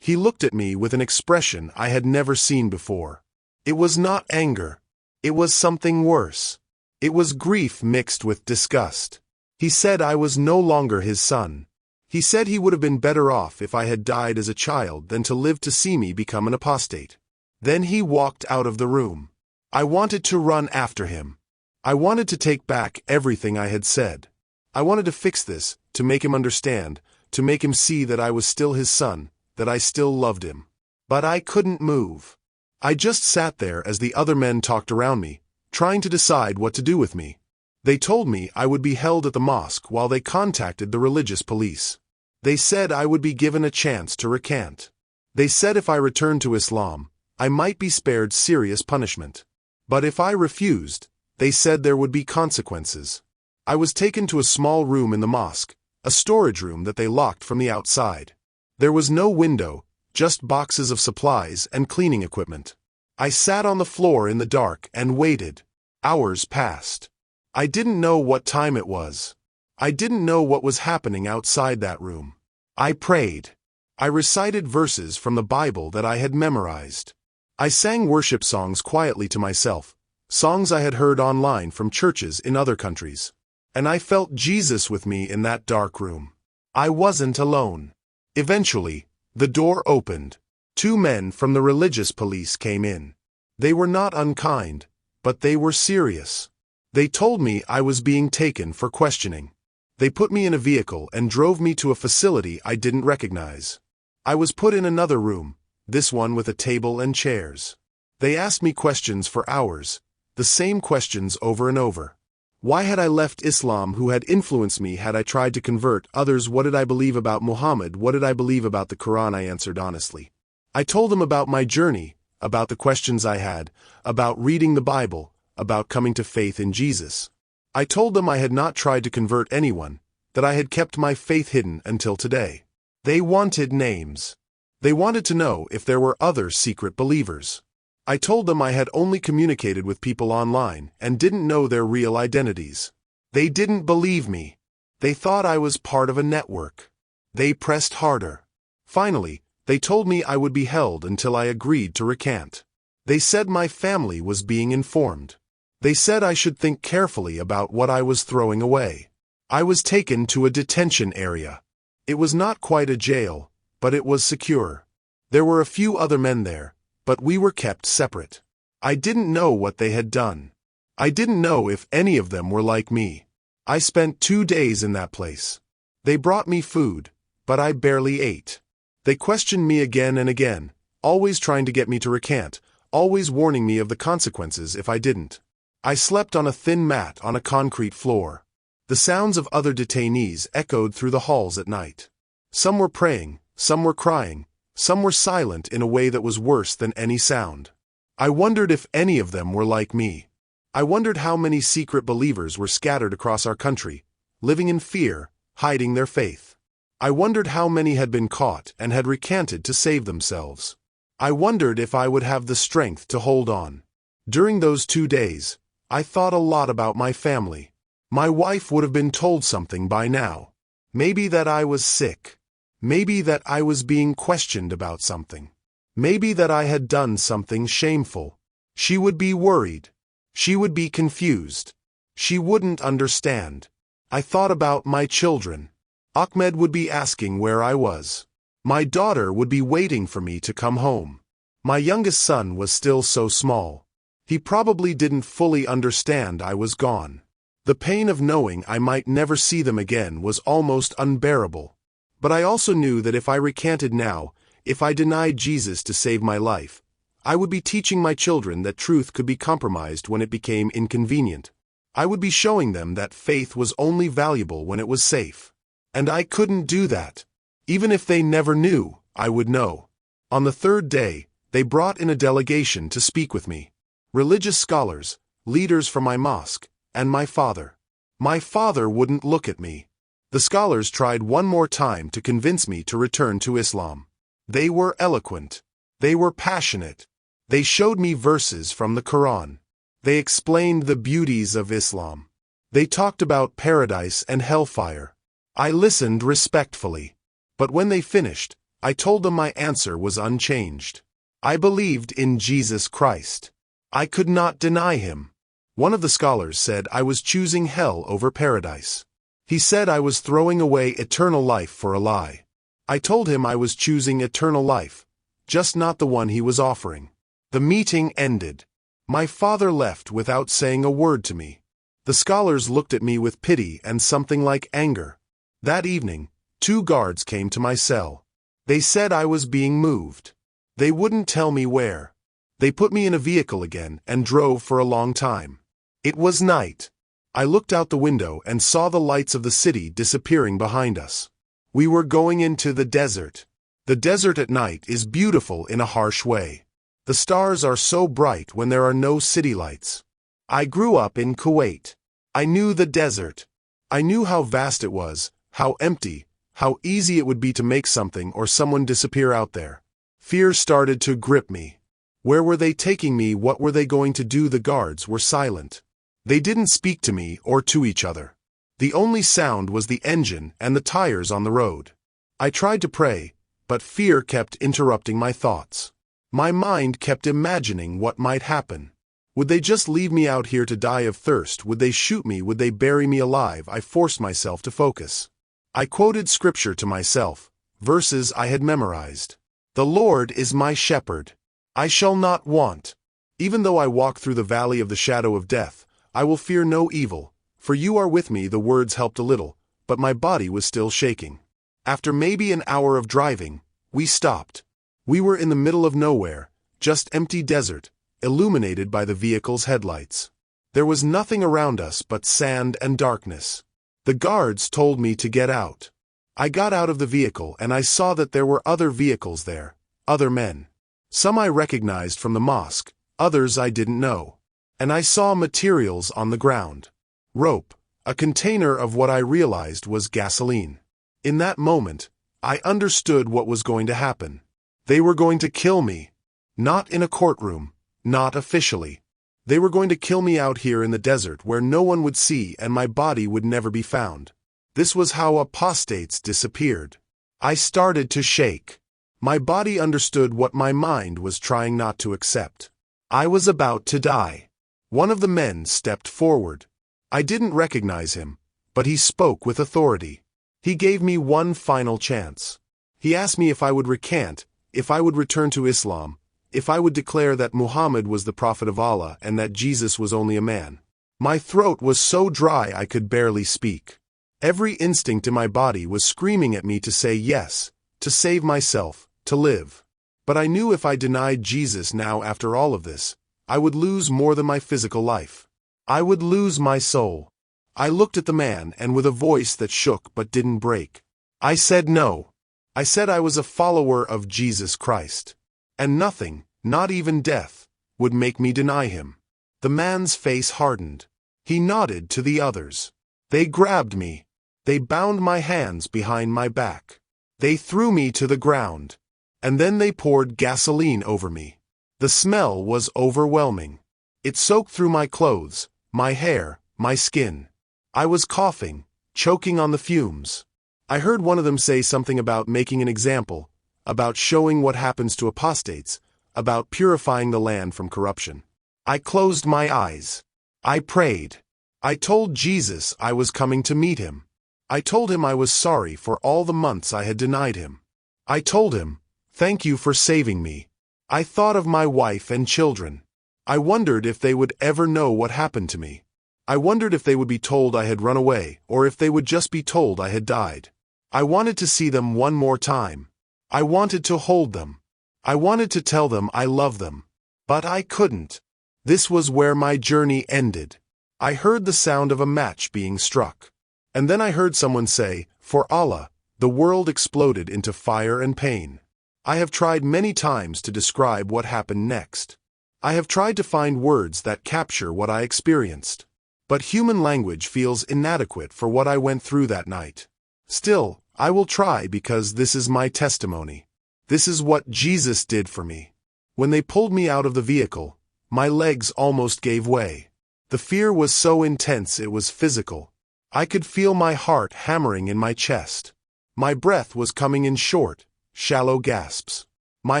He looked at me with an expression I had never seen before. It was not anger. It was something worse. It was grief mixed with disgust. He said I was no longer his son. He said he would have been better off if I had died as a child than to live to see me become an apostate. Then he walked out of the room. I wanted to run after him. I wanted to take back everything I had said. I wanted to fix this, to make him understand, to make him see that I was still his son, that I still loved him. But I couldn't move. I just sat there as the other men talked around me, trying to decide what to do with me. They told me I would be held at the mosque while they contacted the religious police. They said I would be given a chance to recant. They said if I returned to Islam, I might be spared serious punishment. But if I refused, they said there would be consequences. I was taken to a small room in the mosque, a storage room that they locked from the outside. There was no window, just boxes of supplies and cleaning equipment. I sat on the floor in the dark and waited. Hours passed. I didn't know what time it was. I didn't know what was happening outside that room. I prayed. I recited verses from the Bible that I had memorized. I sang worship songs quietly to myself, songs I had heard online from churches in other countries. And I felt Jesus with me in that dark room. I wasn't alone. Eventually, the door opened. 2 men from the religious police came in. They were not unkind, but they were serious. They told me I was being taken for questioning. They put me in a vehicle and drove me to a facility I didn't recognize. I was put in another room, this one with a table and chairs. They asked me questions for hours, the same questions over and over. Why had I left Islam? Who had influenced me? Had I tried to convert others? What did I believe about Muhammad? What did I believe about the Quran? I answered honestly. I told them about my journey, about the questions I had, about reading the Bible, about coming to faith in Jesus. I told them I had not tried to convert anyone, that I had kept my faith hidden until today. They wanted names. They wanted to know if there were other secret believers. I told them I had only communicated with people online and didn't know their real identities. They didn't believe me. They thought I was part of a network. They pressed harder. Finally, they told me I would be held until I agreed to recant. They said my family was being informed. They said I should think carefully about what I was throwing away. I was taken to a detention area. It was not quite a jail, but it was secure. There were a few other men there, but we were kept separate. I didn't know what they had done. I didn't know if any of them were like me. I spent 2 days in that place. They brought me food, but I barely ate. They questioned me again and again, always trying to get me to recant, always warning me of the consequences if I didn't. I slept on a thin mat on a concrete floor. The sounds of other detainees echoed through the halls at night. Some were praying, some were crying, some were silent in a way that was worse than any sound. I wondered if any of them were like me. I wondered how many secret believers were scattered across our country, living in fear, hiding their faith. I wondered how many had been caught and had recanted to save themselves. I wondered if I would have the strength to hold on. During those 2 days, I thought a lot about my family. My wife would have been told something by now. Maybe that I was sick. Maybe that I was being questioned about something. Maybe that I had done something shameful. She would be worried. She would be confused. She wouldn't understand. I thought about my children. Ahmed would be asking where I was. My daughter would be waiting for me to come home. My youngest son was still so small. He probably didn't fully understand I was gone. The pain of knowing I might never see them again was almost unbearable. But I also knew that if I recanted now, If I denied Jesus to save my life, I would be teaching my children that truth could be compromised when it became inconvenient. I would be showing them that faith was only valuable when it was safe. And I couldn't do that. Even if they never knew, I would know. On the third day, they brought in a delegation to speak with me. Religious scholars, leaders from my mosque, and my father. My father wouldn't look at me. The scholars tried one more time to convince me to return to Islam. They were eloquent. They were passionate. They showed me verses from the Quran. They explained the beauties of Islam. They talked about paradise and hellfire. I listened respectfully. But when they finished, I told them my answer was unchanged. I believed in Jesus Christ. I could not deny him. One of the scholars said I was choosing hell over paradise. He said I was throwing away eternal life for a lie. I told him I was choosing eternal life, just not the one he was offering. The meeting ended. My father left without saying a word to me. The scholars looked at me with pity and something like anger. That evening, 2 guards came to my cell. They said I was being moved. They wouldn't tell me where. They put me in a vehicle again and drove for a long time. It was night. I looked out the window and saw the lights of the city disappearing behind us. We were going into the desert. The desert at night is beautiful in a harsh way. The stars are so bright when there are no city lights. I grew up in Kuwait. I knew the desert. I knew how vast it was, how empty, how easy it would be to make something or someone disappear out there. Fear started to grip me. Where were they taking me? What were they going to do? The guards were silent. They didn't speak to me or to each other. The only sound was the engine and the tires on the road. I tried to pray, but fear kept interrupting my thoughts. My mind kept imagining what might happen. Would they just leave me out here to die of thirst? Would they shoot me? Would they bury me alive? I forced myself to focus. I quoted scripture to myself, verses I had memorized. The Lord is my shepherd. I shall not want. Even though I walk through the valley of the shadow of death, I will fear no evil, for you are with me. The words helped a little, but my body was still shaking. After maybe an hour of driving, we stopped. We were in the middle of nowhere, just empty desert, illuminated by the vehicle's headlights. There was nothing around us but sand and darkness. The guards told me to get out. I got out of the vehicle and I saw that there were other vehicles there, other men. Some I recognized from the mosque, others I didn't know. And I saw materials on the ground. Rope, a container of what I realized was gasoline. In that moment, I understood what was going to happen. They were going to kill me. Not in a courtroom, not officially. They were going to kill me out here in the desert where no one would see and my body would never be found. This was how apostates disappeared. I started to shake. My body understood what my mind was trying not to accept. I was about to die. One of the men stepped forward. I didn't recognize him, but he spoke with authority. He gave me one final chance. He asked me if I would recant, if I would return to Islam, if I would declare that Muhammad was the prophet of Allah and that Jesus was only a man. My throat was so dry I could barely speak. Every instinct in my body was screaming at me to say yes, to save myself, to live. But I knew if I denied Jesus now after all of this, I would lose more than my physical life. I would lose my soul. I looked at the man and with a voice that shook but didn't break, I said no. I said I was a follower of Jesus Christ. And nothing, not even death, would make me deny him. The man's face hardened. He nodded to the others. They grabbed me. They bound my hands behind my back. They threw me to the ground. And then they poured gasoline over me. The smell was overwhelming. It soaked through my clothes, my hair, my skin. I was coughing, choking on the fumes. I heard one of them say something about making an example, about showing what happens to apostates, about purifying the land from corruption. I closed my eyes. I prayed. I told Jesus I was coming to meet him. I told him I was sorry for all the months I had denied him. I told him, "Thank you for saving me." I thought of my wife and children. I wondered if they would ever know what happened to me. I wondered if they would be told I had run away, or if they would just be told I had died. I wanted to see them one more time. I wanted to hold them. I wanted to tell them I love them. But I couldn't. This was where my journey ended. I heard the sound of a match being struck. And then I heard someone say, "For Allah," the world exploded into fire and pain. I have tried many times to describe what happened next. I have tried to find words that capture what I experienced. But human language feels inadequate for what I went through that night. Still, I will try because this is my testimony. This is what Jesus did for me. When they pulled me out of the vehicle, my legs almost gave way. The fear was so intense it was physical. I could feel my heart hammering in my chest. My breath was coming in short, shallow gasps. My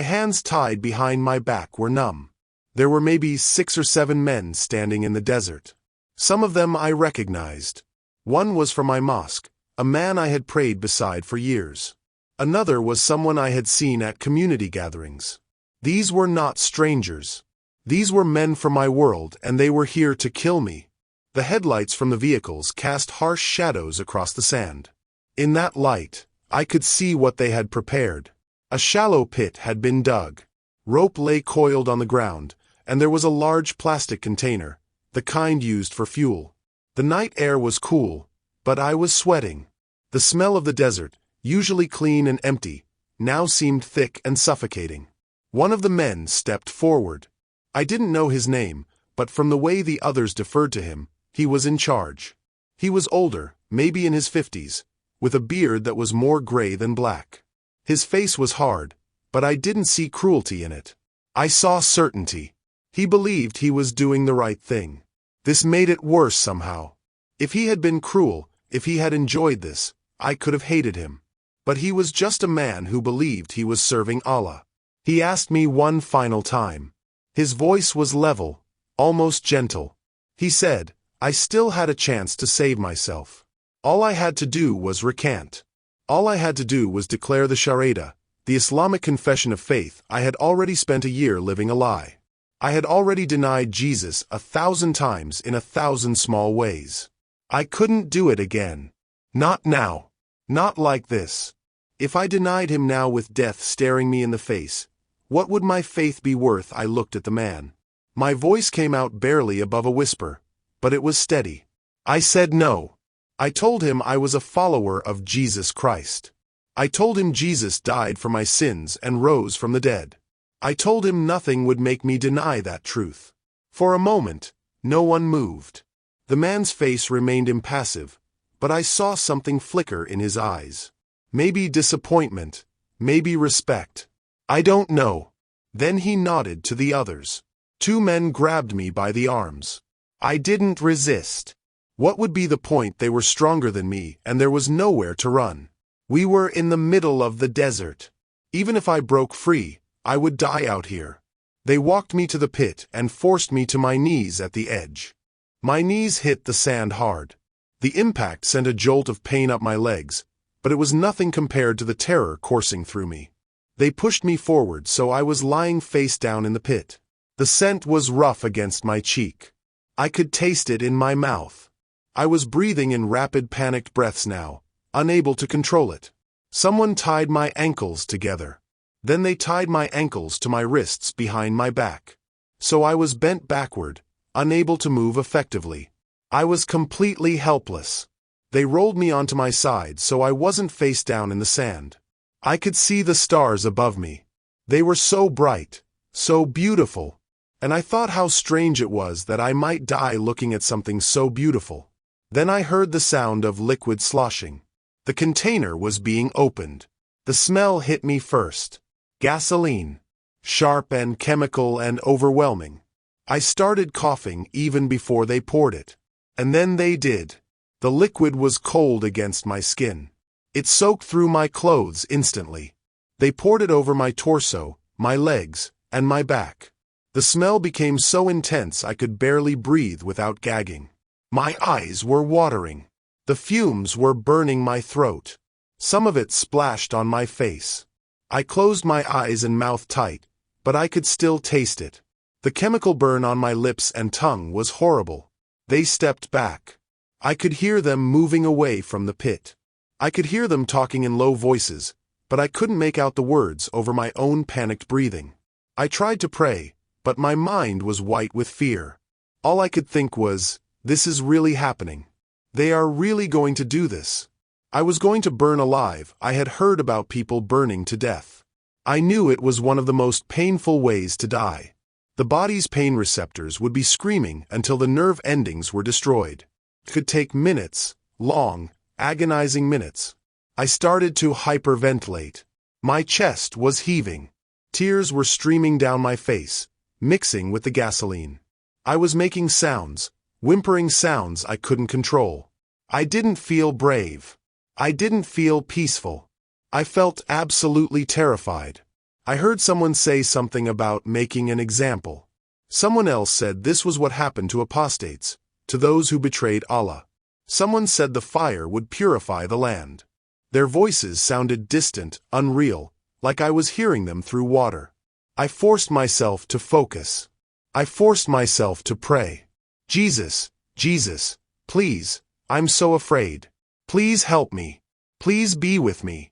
hands tied behind my back were numb. There were maybe 6 or 7 men standing in the desert. Some of them I recognized. One was from my mosque, a man I had prayed beside for years. Another was someone I had seen at community gatherings. These were not strangers. These were men from my world, and they were here to kill me. The headlights from the vehicles cast harsh shadows across the sand. In that light, I could see what they had prepared. A shallow pit had been dug. Rope lay coiled on the ground, and there was a large plastic container, the kind used for fuel. The night air was cool, but I was sweating. The smell of the desert, usually clean and empty, now seemed thick and suffocating. One of the men stepped forward. I didn't know his name, but from the way the others deferred to him, he was in charge. He was older, maybe in his 50s, with a beard that was more gray than black. His face was hard, but I didn't see cruelty in it. I saw certainty. He believed he was doing the right thing. This made it worse somehow. If he had been cruel, if he had enjoyed this, I could have hated him. But he was just a man who believed he was serving Allah. He asked me one final time. His voice was level, almost gentle. He said, I still had a chance to save myself. All I had to do was recant. All I had to do was declare the Shahada, the Islamic confession of faith. I had already spent a year living a lie. I had already denied Jesus 1,000 times in 1,000 small ways. I couldn't do it again. Not now. Not like this. If I denied him now with death staring me in the face, what would my faith be worth? I looked at the man. My voice came out barely above a whisper, but it was steady. I said no. I told him I was a follower of Jesus Christ. I told him Jesus died for my sins and rose from the dead. I told him nothing would make me deny that truth. For a moment, no one moved. The man's face remained impassive, but I saw something flicker in his eyes. Maybe disappointment, maybe respect. I don't know. Then he nodded to the others. 2 men grabbed me by the arms. I didn't resist. What would be the point? They were stronger than me, and there was nowhere to run. We were in the middle of the desert. Even if I broke free, I would die out here. They walked me to the pit and forced me to my knees at the edge. My knees hit the sand hard. The impact sent a jolt of pain up my legs, but it was nothing compared to the terror coursing through me. They pushed me forward, so I was lying face down in the pit. The scent was rough against my cheek. I could taste it in my mouth. I was breathing in rapid, panicked breaths now, unable to control it. Someone tied my ankles together. Then they tied my ankles to my wrists behind my back. So I was bent backward, unable to move effectively. I was completely helpless. They rolled me onto my side so I wasn't face down in the sand. I could see the stars above me. They were so bright, so beautiful. And I thought how strange it was that I might die looking at something so beautiful. Then I heard the sound of liquid sloshing. The container was being opened. The smell hit me first. Gasoline. Sharp and chemical and overwhelming. I started coughing even before they poured it. And then they did. The liquid was cold against my skin. It soaked through my clothes instantly. They poured it over my torso, my legs, and my back. The smell became so intense I could barely breathe without gagging. My eyes were watering. The fumes were burning my throat. Some of it splashed on my face. I closed my eyes and mouth tight, but I could still taste it. The chemical burn on my lips and tongue was horrible. They stepped back. I could hear them moving away from the pit. I could hear them talking in low voices, but I couldn't make out the words over my own panicked breathing. I tried to pray, but my mind was white with fear. All I could think was, this is really happening. They are really going to do this. I was going to burn alive. I had heard about people burning to death. I knew it was one of the most painful ways to die. The body's pain receptors would be screaming until the nerve endings were destroyed. It could take minutes, long, agonizing minutes. I started to hyperventilate. My chest was heaving. Tears were streaming down my face, mixing with the gasoline. I was making sounds, whimpering sounds I couldn't control. I didn't feel brave. I didn't feel peaceful. I felt absolutely terrified. I heard someone say something about making an example. Someone else said this was what happened to apostates, to those who betrayed Allah. Someone said the fire would purify the land. Their voices sounded distant, unreal, like I was hearing them through water. I forced myself to focus. I forced myself to pray. Jesus, Jesus, please, I'm so afraid. Please help me. Please be with me.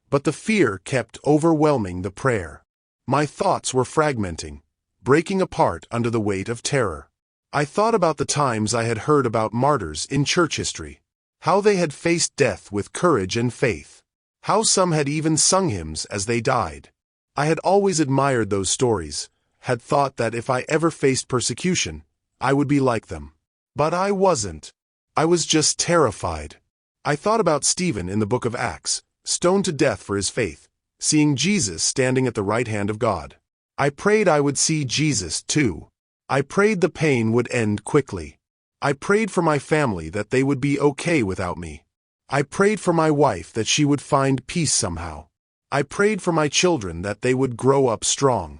But the fear kept overwhelming the prayer. My thoughts were fragmenting, breaking apart under the weight of terror. I thought about the times I had heard about martyrs in church history, how they had faced death with courage and faith, how some had even sung hymns as they died. I had always admired those stories, had thought that if I ever faced persecution, I would be like them. But I wasn't. I was just terrified. I thought about Stephen in the book of Acts, stoned to death for his faith, seeing Jesus standing at the right hand of God. I prayed I would see Jesus too. I prayed the pain would end quickly. I prayed for my family that they would be okay without me. I prayed for my wife that she would find peace somehow. I prayed for my children that they would grow up strong.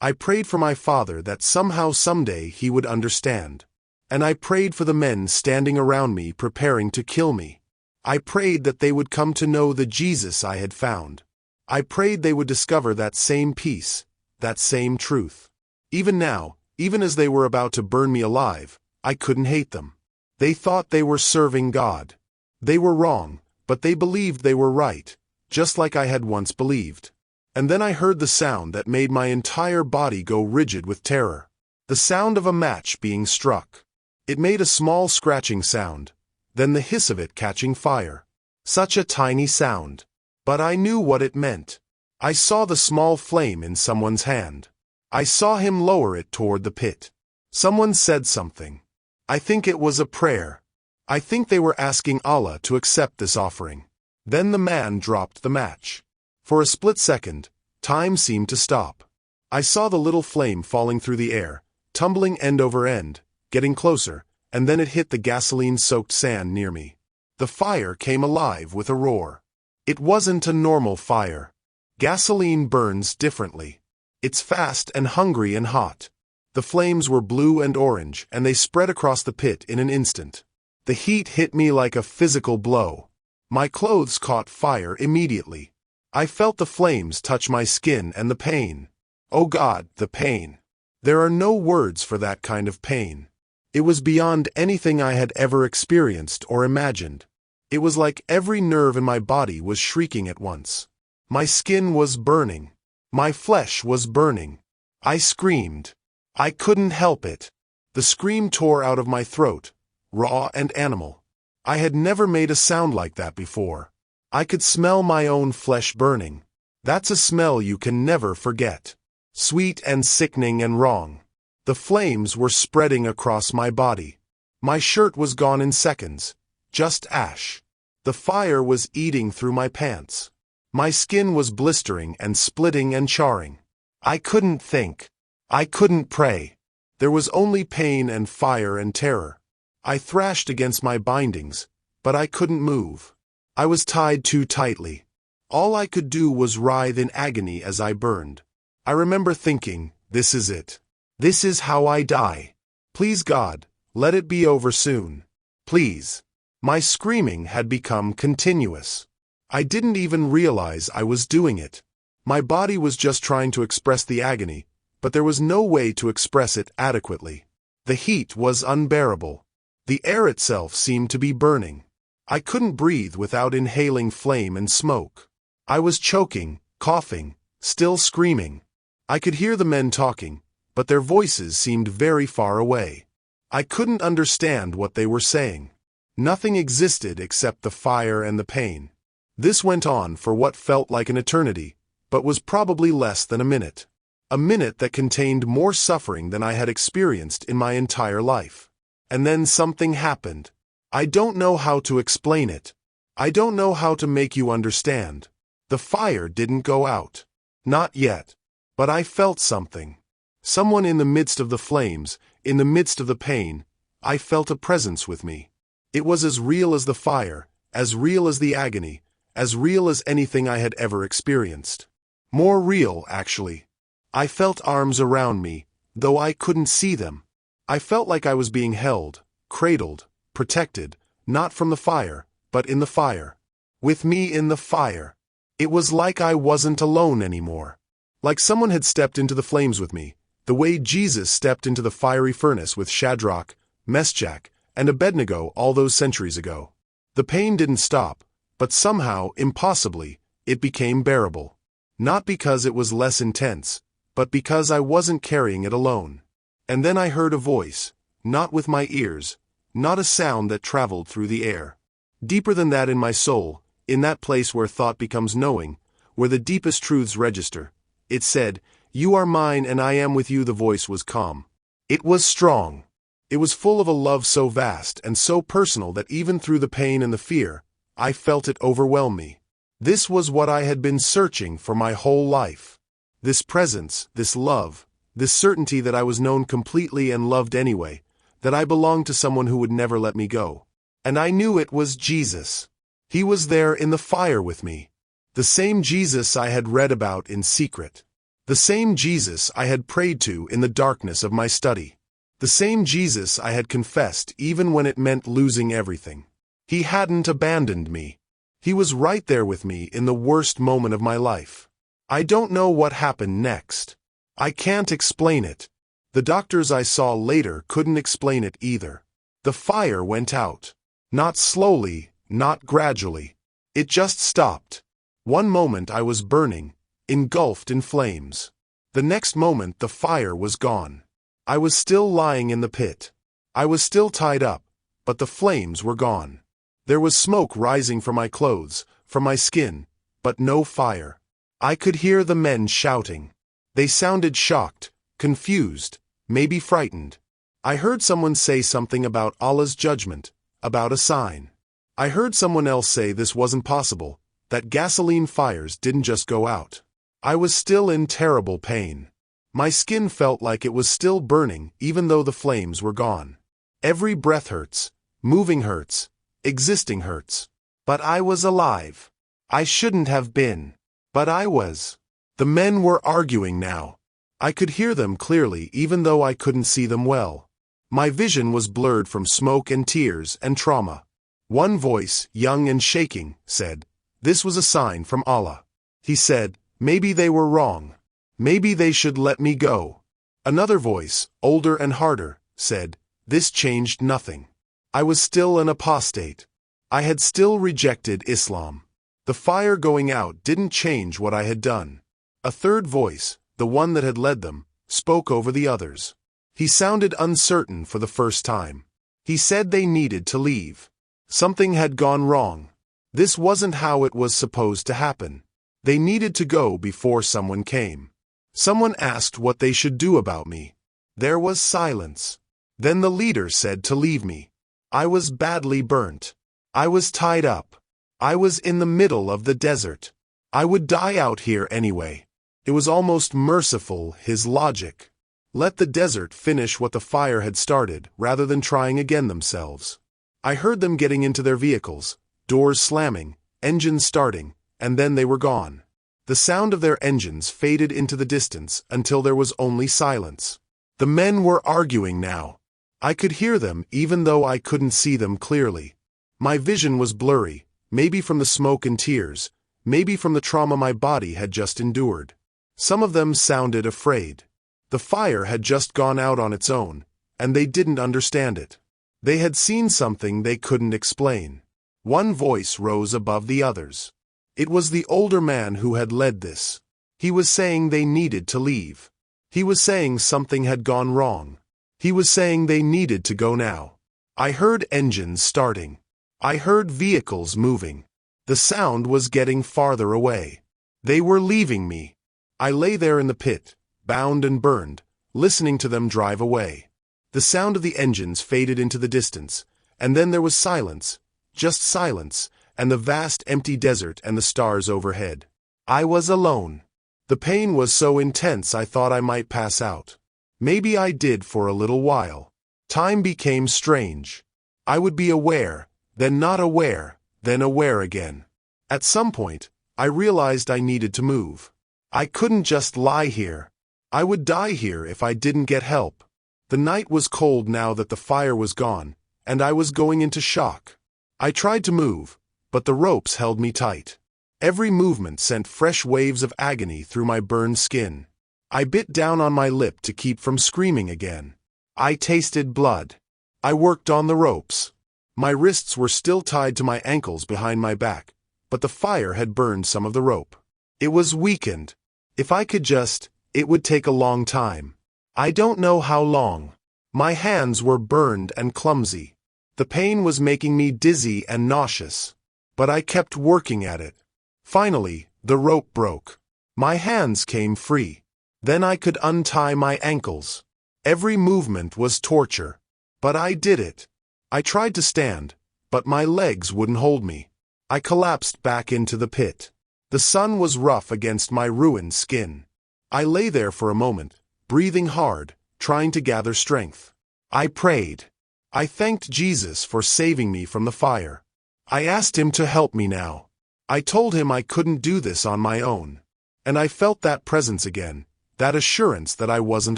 I prayed for my father that somehow someday he would understand. And I prayed for the men standing around me preparing to kill me. I prayed that they would come to know the Jesus I had found. I prayed they would discover that same peace, that same truth. Even now, even as they were about to burn me alive, I couldn't hate them. They thought they were serving God. They were wrong, but they believed they were right, just like I had once believed. And then I heard the sound that made my entire body go rigid with terror. The sound of a match being struck. It made a small scratching sound, then the hiss of it catching fire. Such a tiny sound. But I knew what it meant. I saw the small flame in someone's hand. I saw him lower it toward the pit. Someone said something. I think it was a prayer. I think they were asking Allah to accept this offering. Then the man dropped the match. For a split second, time seemed to stop. I saw the little flame falling through the air, tumbling end over end, getting closer, and then it hit the gasoline-soaked sand near me. The fire came alive with a roar. It wasn't a normal fire. Gasoline burns differently. It's fast and hungry and hot. The flames were blue and orange, and they spread across the pit in an instant. The heat hit me like a physical blow. My clothes caught fire immediately. I felt the flames touch my skin and the pain. Oh God, the pain. There are no words for that kind of pain. It was beyond anything I had ever experienced or imagined. It was like every nerve in my body was shrieking at once. My skin was burning. My flesh was burning. I screamed. I couldn't help it. The scream tore out of my throat, raw and animal. I had never made a sound like that before. I could smell my own flesh burning. That's a smell you can never forget. Sweet and sickening and wrong. The flames were spreading across my body. My shirt was gone in seconds, just ash. The fire was eating through my pants. My skin was blistering and splitting and charring. I couldn't think. I couldn't pray. There was only pain and fire and terror. I thrashed against my bindings, but I couldn't move. I was tied too tightly. All I could do was writhe in agony as I burned. I remember thinking, this is it. This is how I die. Please God, let it be over soon. Please. My screaming had become continuous. I didn't even realize I was doing it. My body was just trying to express the agony, but there was no way to express it adequately. The heat was unbearable. The air itself seemed to be burning. I couldn't breathe without inhaling flame and smoke. I was choking, coughing, still screaming. I could hear the men talking, but their voices seemed very far away. I couldn't understand what they were saying. Nothing existed except the fire and the pain. This went on for what felt like an eternity, but was probably less than a minute. A minute that contained more suffering than I had experienced in my entire life. And then something happened. I don't know how to explain it. I don't know how to make you understand. The fire didn't go out. Not yet. But I felt something. Someone in the midst of the flames, in the midst of the pain, I felt a presence with me. It was as real as the fire, as real as the agony, as real as anything I had ever experienced. More real, actually. I felt arms around me, though I couldn't see them. I felt like I was being held, cradled, protected, not from the fire, but in the fire. With me in the fire. It was like I wasn't alone anymore. Like someone had stepped into the flames with me, the way Jesus stepped into the fiery furnace with Shadrach, Meshach, and Abednego all those centuries ago. The pain didn't stop, but somehow, impossibly, it became bearable. Not because it was less intense, but because I wasn't carrying it alone. And then I heard a voice, not with my ears, not a sound that traveled through the air. Deeper than that in my soul, in that place where thought becomes knowing, where the deepest truths register. It said, "You are mine and I am with you." The voice was calm. It was strong. It was full of a love so vast and so personal that even through the pain and the fear, I felt it overwhelm me. This was what I had been searching for my whole life. This presence, this love, this certainty that I was known completely and loved anyway, that I belonged to someone who would never let me go. And I knew it was Jesus. He was there in the fire with me. The same Jesus I had read about in secret. The same Jesus I had prayed to in the darkness of my study. The same Jesus I had confessed even when it meant losing everything. He hadn't abandoned me. He was right there with me in the worst moment of my life. I don't know what happened next. I can't explain it. The doctors I saw later couldn't explain it either. The fire went out. Not slowly, not gradually. It just stopped. One moment I was burning, engulfed in flames. The next moment the fire was gone. I was still lying in the pit. I was still tied up, but the flames were gone. There was smoke rising from my clothes, from my skin, but no fire. I could hear the men shouting. They sounded shocked, confused, maybe frightened. I heard someone say something about Allah's judgment, about a sign. I heard someone else say this wasn't possible, that gasoline fires didn't just go out. I was still in terrible pain. My skin felt like it was still burning even though the flames were gone. Every breath hurts, moving hurts, existing hurts. But I was alive. I shouldn't have been. But I was. The men were arguing now. I could hear them clearly even though I couldn't see them well. My vision was blurred from smoke and tears and trauma. One voice, young and shaking, said, "This was a sign from Allah." He said, "Maybe they were wrong. Maybe they should let me go." Another voice, older and harder, said, "This changed nothing. I was still an apostate. I had still rejected Islam. The fire going out didn't change what I had done." A third voice, the one that had led them, spoke over the others. He sounded uncertain for the first time. He said they needed to leave. Something had gone wrong. This wasn't how it was supposed to happen. They needed to go before someone came. Someone asked what they should do about me. There was silence. Then the leader said to leave me. I was badly burnt. I was tied up. I was in the middle of the desert. I would die out here anyway. It was almost merciful, his logic. Let the desert finish what the fire had started rather than trying again themselves. I heard them getting into their vehicles, doors slamming, engines starting, and then they were gone. The sound of their engines faded into the distance until there was only silence. The men were arguing now. I could hear them even though I couldn't see them clearly. My vision was blurry, maybe from the smoke and tears, maybe from the trauma my body had just endured. Some of them sounded afraid. The fire had just gone out on its own, and they didn't understand it. They had seen something they couldn't explain. One voice rose above the others. It was the older man who had led this. He was saying they needed to leave. He was saying something had gone wrong. He was saying they needed to go now. I heard engines starting. I heard vehicles moving. The sound was getting farther away. They were leaving me. I lay there in the pit, bound and burned, listening to them drive away. The sound of the engines faded into the distance, and then there was silence, just silence, and the vast empty desert and the stars overhead. I was alone. The pain was so intense I thought I might pass out. Maybe I did for a little while. Time became strange. I would be aware, then not aware, then aware again. At some point, I realized I needed to move. I couldn't just lie here. I would die here if I didn't get help. The night was cold now that the fire was gone, and I was going into shock. I tried to move, but the ropes held me tight. Every movement sent fresh waves of agony through my burned skin. I bit down on my lip to keep from screaming again. I tasted blood. I worked on the ropes. My wrists were still tied to my ankles behind my back, but the fire had burned some of the rope. It was weakened. If I could just, it would take a long time. I don't know how long. My hands were burned and clumsy. The pain was making me dizzy and nauseous. But I kept working at it. Finally, the rope broke. My hands came free. Then I could untie my ankles. Every movement was torture. But I did it. I tried to stand, but my legs wouldn't hold me. I collapsed back into the pit. The sun was rough against my ruined skin. I lay there for a moment, breathing hard, trying to gather strength. I prayed. I thanked Jesus for saving me from the fire. I asked him to help me now. I told him I couldn't do this on my own. And I felt that presence again, that assurance that I wasn't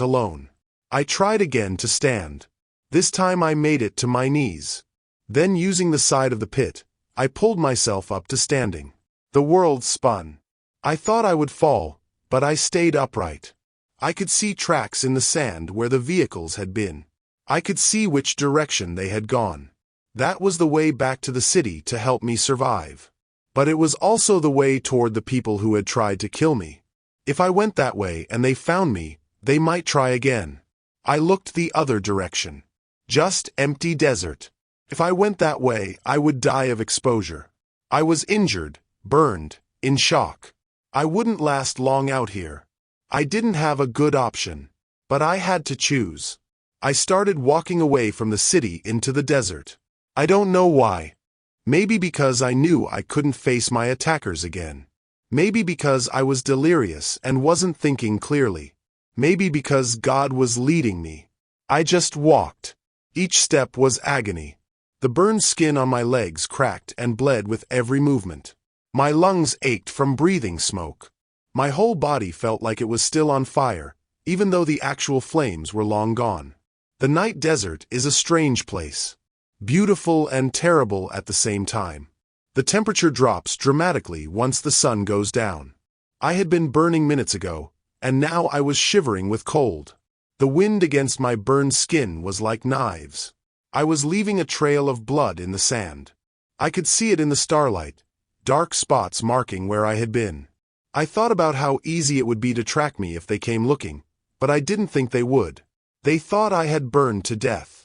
alone. I tried again to stand. This time I made it to my knees. Then, using the side of the pit, I pulled myself up to standing. The world spun. I thought I would fall, but I stayed upright. I could see tracks in the sand where the vehicles had been. I could see which direction they had gone. That was the way back to the city to help me survive. But it was also the way toward the people who had tried to kill me. If I went that way and they found me, they might try again. I looked the other direction. Just empty desert. If I went that way, I would die of exposure. I was injured, burned, in shock. I wouldn't last long out here. I didn't have a good option. But I had to choose. I started walking away from the city into the desert. I don't know why. Maybe because I knew I couldn't face my attackers again. Maybe because I was delirious and wasn't thinking clearly. Maybe because God was leading me. I just walked. Each step was agony. The burned skin on my legs cracked and bled with every movement. My lungs ached from breathing smoke. My whole body felt like it was still on fire, even though the actual flames were long gone. The night desert is a strange place. Beautiful and terrible at the same time. The temperature drops dramatically once the sun goes down. I had been burning minutes ago, and now I was shivering with cold. The wind against my burned skin was like knives. I was leaving a trail of blood in the sand. I could see it in the starlight, dark spots marking where I had been. I thought about how easy it would be to track me if they came looking, but I didn't think they would. They thought I had burned to death.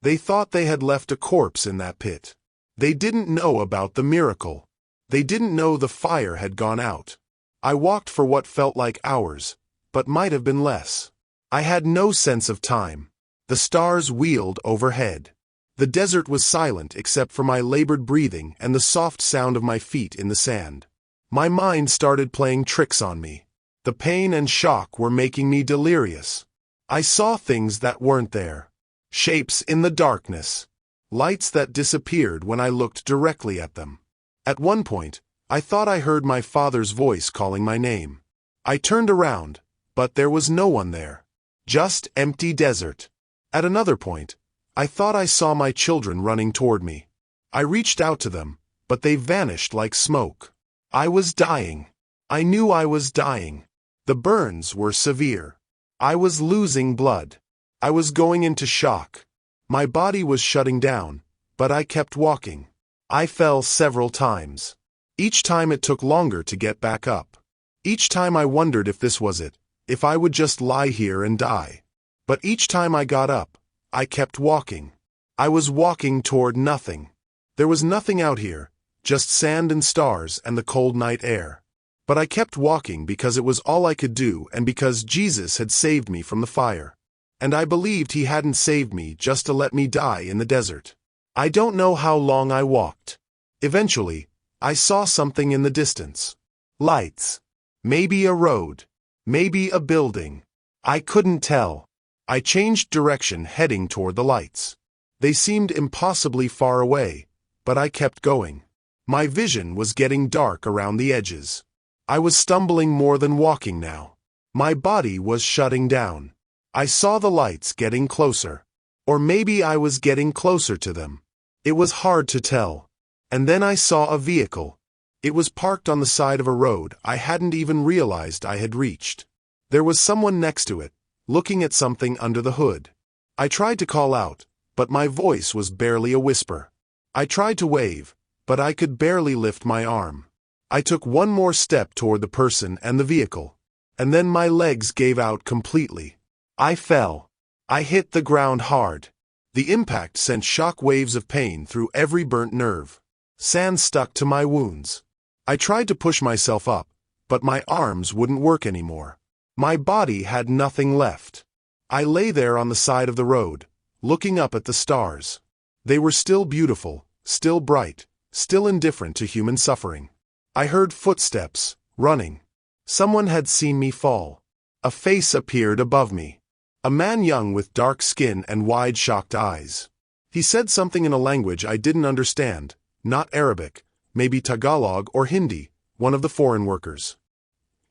They thought they had left a corpse in that pit. They didn't know about the miracle. They didn't know the fire had gone out. I walked for what felt like hours, but might have been less. I had no sense of time. The stars wheeled overhead. The desert was silent except for my labored breathing and the soft sound of my feet in the sand. My mind started playing tricks on me. The pain and shock were making me delirious. I saw things that weren't there. Shapes in the darkness. Lights that disappeared when I looked directly at them. At one point, I thought I heard my father's voice calling my name. I turned around, but there was no one there. Just empty desert. At another point, I thought I saw my children running toward me. I reached out to them, but they vanished like smoke. I was dying. I knew I was dying. The burns were severe. I was losing blood. I was going into shock. My body was shutting down, but I kept walking. I fell several times. Each time it took longer to get back up. Each time I wondered if this was it, if I would just lie here and die. But each time I got up, I kept walking. I was walking toward nothing. There was nothing out here, just sand and stars and the cold night air. But I kept walking because it was all I could do and because Jesus had saved me from the fire. And I believed he hadn't saved me just to let me die in the desert. I don't know how long I walked. Eventually, I saw something in the distance. Lights. Maybe a road. Maybe a building. I couldn't tell. I changed direction heading toward the lights. They seemed impossibly far away, but I kept going. My vision was getting dark around the edges. I was stumbling more than walking now. My body was shutting down. I saw the lights getting closer. Or maybe I was getting closer to them. It was hard to tell. And then I saw a vehicle. It was parked on the side of a road I hadn't even realized I had reached. There was someone next to it, looking at something under the hood. I tried to call out, but my voice was barely a whisper. I tried to wave, but I could barely lift my arm. I took one more step toward the person and the vehicle. And then my legs gave out completely. I fell. I hit the ground hard. The impact sent shock waves of pain through every burnt nerve. Sand stuck to my wounds. I tried to push myself up, but my arms wouldn't work anymore. My body had nothing left. I lay there on the side of the road, looking up at the stars. They were still beautiful, still bright, still indifferent to human suffering. I heard footsteps, running. Someone had seen me fall. A face appeared above me. A man young with dark skin and wide shocked eyes. He said something in a language I didn't understand, not Arabic, maybe Tagalog or Hindi, one of the foreign workers.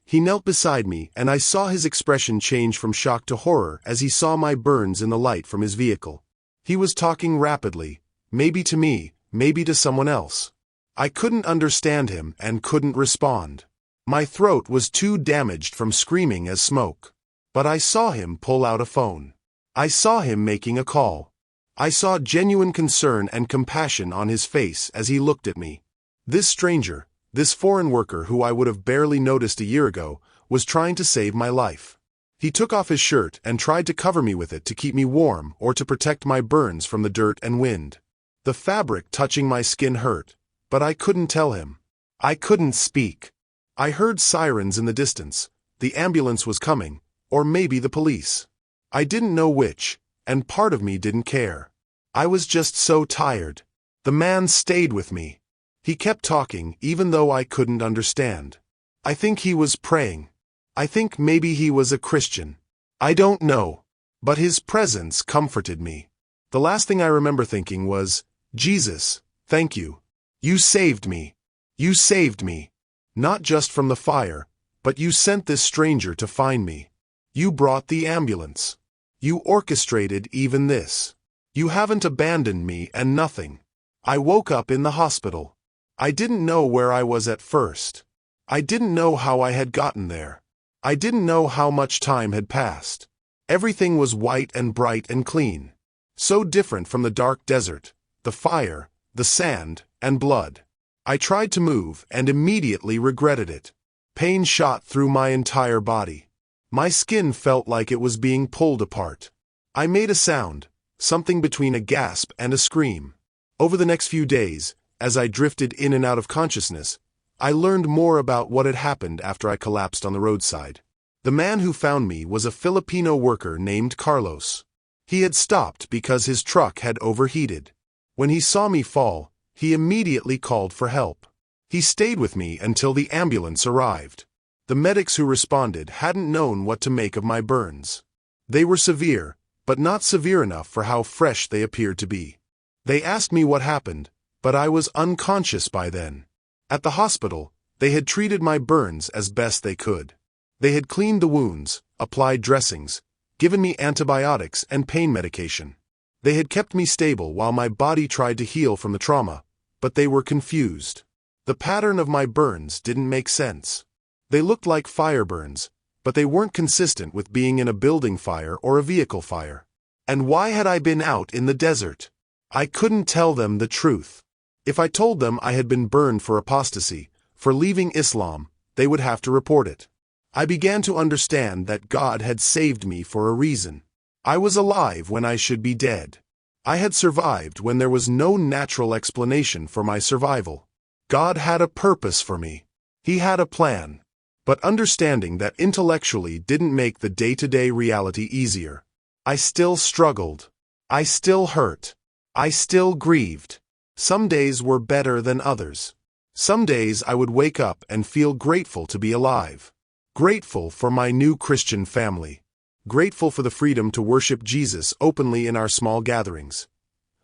He knelt beside me and I saw his expression change from shock to horror as he saw my burns in the light from his vehicle. He was talking rapidly, maybe to me, maybe to someone else. I couldn't understand him and couldn't respond. My throat was too damaged from screaming as smoke. But I saw him pull out a phone. I saw him making a call. I saw genuine concern and compassion on his face as he looked at me. This stranger, this foreign worker who I would have barely noticed a year ago, was trying to save my life. He took off his shirt and tried to cover me with it to keep me warm or to protect my burns from the dirt and wind. The fabric touching my skin hurt, but I couldn't tell him. I couldn't speak. I heard sirens in the distance. The ambulance was coming, or maybe the police. I didn't know which, and part of me didn't care. I was just so tired. The man stayed with me. He kept talking even though I couldn't understand. I think he was praying. I think maybe he was a Christian. I don't know. But his presence comforted me. The last thing I remember thinking was, Jesus, thank you. You saved me. You saved me. Not just from the fire, but you sent this stranger to find me. You brought the ambulance. You orchestrated even this. You haven't abandoned me and nothing. I woke up in the hospital. I didn't know where I was at first. I didn't know how I had gotten there. I didn't know how much time had passed. Everything was white and bright and clean. So different from the dark desert, the fire, the sand, and blood. I tried to move and immediately regretted it. Pain shot through my entire body. My skin felt like it was being pulled apart. I made a sound, something between a gasp and a scream. Over the next few days, as I drifted in and out of consciousness, I learned more about what had happened after I collapsed on the roadside. The man who found me was a Filipino worker named Carlos. He had stopped because his truck had overheated. When he saw me fall, he immediately called for help. He stayed with me until the ambulance arrived. The medics who responded hadn't known what to make of my burns. They were severe, but not severe enough for how fresh they appeared to be. They asked me what happened, but I was unconscious by then. At the hospital, they had treated my burns as best they could. They had cleaned the wounds, applied dressings, given me antibiotics and pain medication. They had kept me stable while my body tried to heal from the trauma, but they were confused. The pattern of my burns didn't make sense. They looked like fire burns, but they weren't consistent with being in a building fire or a vehicle fire. And why had I been out in the desert? I couldn't tell them the truth. If I told them I had been burned for apostasy, For leaving Islam, they would have to report it. I began to understand that God had saved me for a reason. I was alive when I should be dead. I had survived when there was no natural explanation for my survival. God had a purpose for me. He had a plan. But understanding that intellectually didn't make the day-to-day reality easier. I still struggled. I still hurt. I still grieved. Some days were better than others. Some days I would wake up and feel grateful to be alive. Grateful for my new Christian family. Grateful for the freedom to worship Jesus openly in our small gatherings.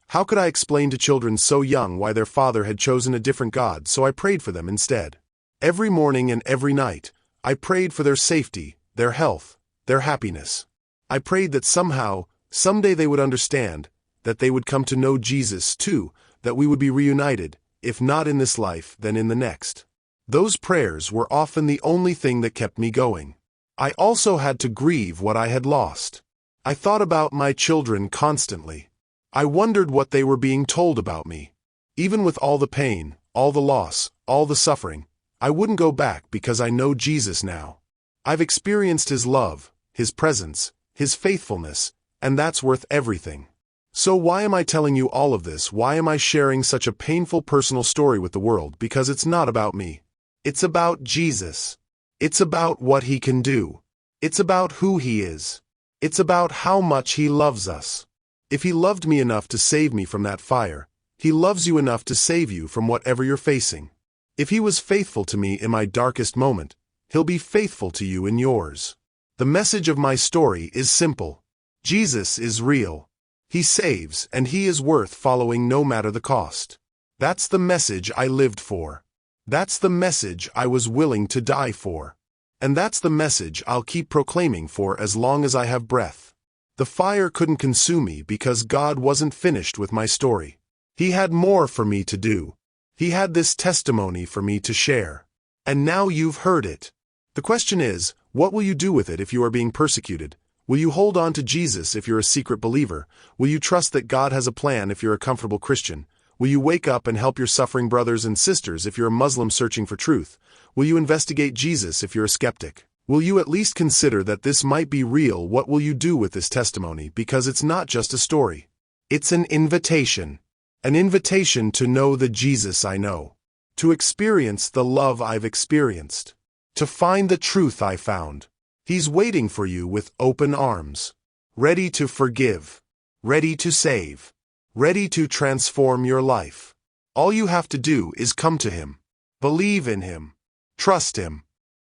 How could I explain to children so young why their father had chosen a different God, so I prayed for them instead. Every morning and every night, I prayed for their safety, their health, their happiness. I prayed that somehow, someday they would understand, that they would come to know Jesus too, that we would be reunited, if not in this life, then in the next. Those prayers were often the only thing that kept me going. I also had to grieve what I had lost. I thought about my children constantly. I wondered what they were being told about me. Even with all the pain, all the loss, all the suffering, I wouldn't go back because I know Jesus now. I've experienced His love, His presence, His faithfulness, and that's worth everything. So why am I telling you all of this? Why am I sharing such a painful personal story with the world? Because it's not about me. It's about Jesus. It's about what He can do. It's about who He is. It's about how much He loves us. If He loved me enough to save me from that fire, He loves you enough to save you from whatever you're facing. If He was faithful to me in my darkest moment, He'll be faithful to you in yours. The message of my story is simple. Jesus is real. He saves, and He is worth following no matter the cost. That's the message I lived for. That's the message I was willing to die for. And that's the message I'll keep proclaiming for as long as I have breath. The fire couldn't consume me because God wasn't finished with my story. He had more for me to do. He had this testimony for me to share. And now you've heard it. The question is, what will you do with it if you are being persecuted? Will you hold on to Jesus if you're a secret believer? Will you trust that God has a plan if you're a comfortable Christian? Will you wake up and help your suffering brothers and sisters if you're a Muslim searching for truth? Will you investigate Jesus if you're a skeptic? Will you at least consider that this might be real? What will you do with this testimony? Because it's not just a story. It's an invitation. An invitation to know the Jesus I know. To experience the love I've experienced. To find the truth I found. He's waiting for you with open arms. Ready to forgive. Ready to save. Ready to transform your life. All you have to do is come to Him. Believe in Him. Trust Him.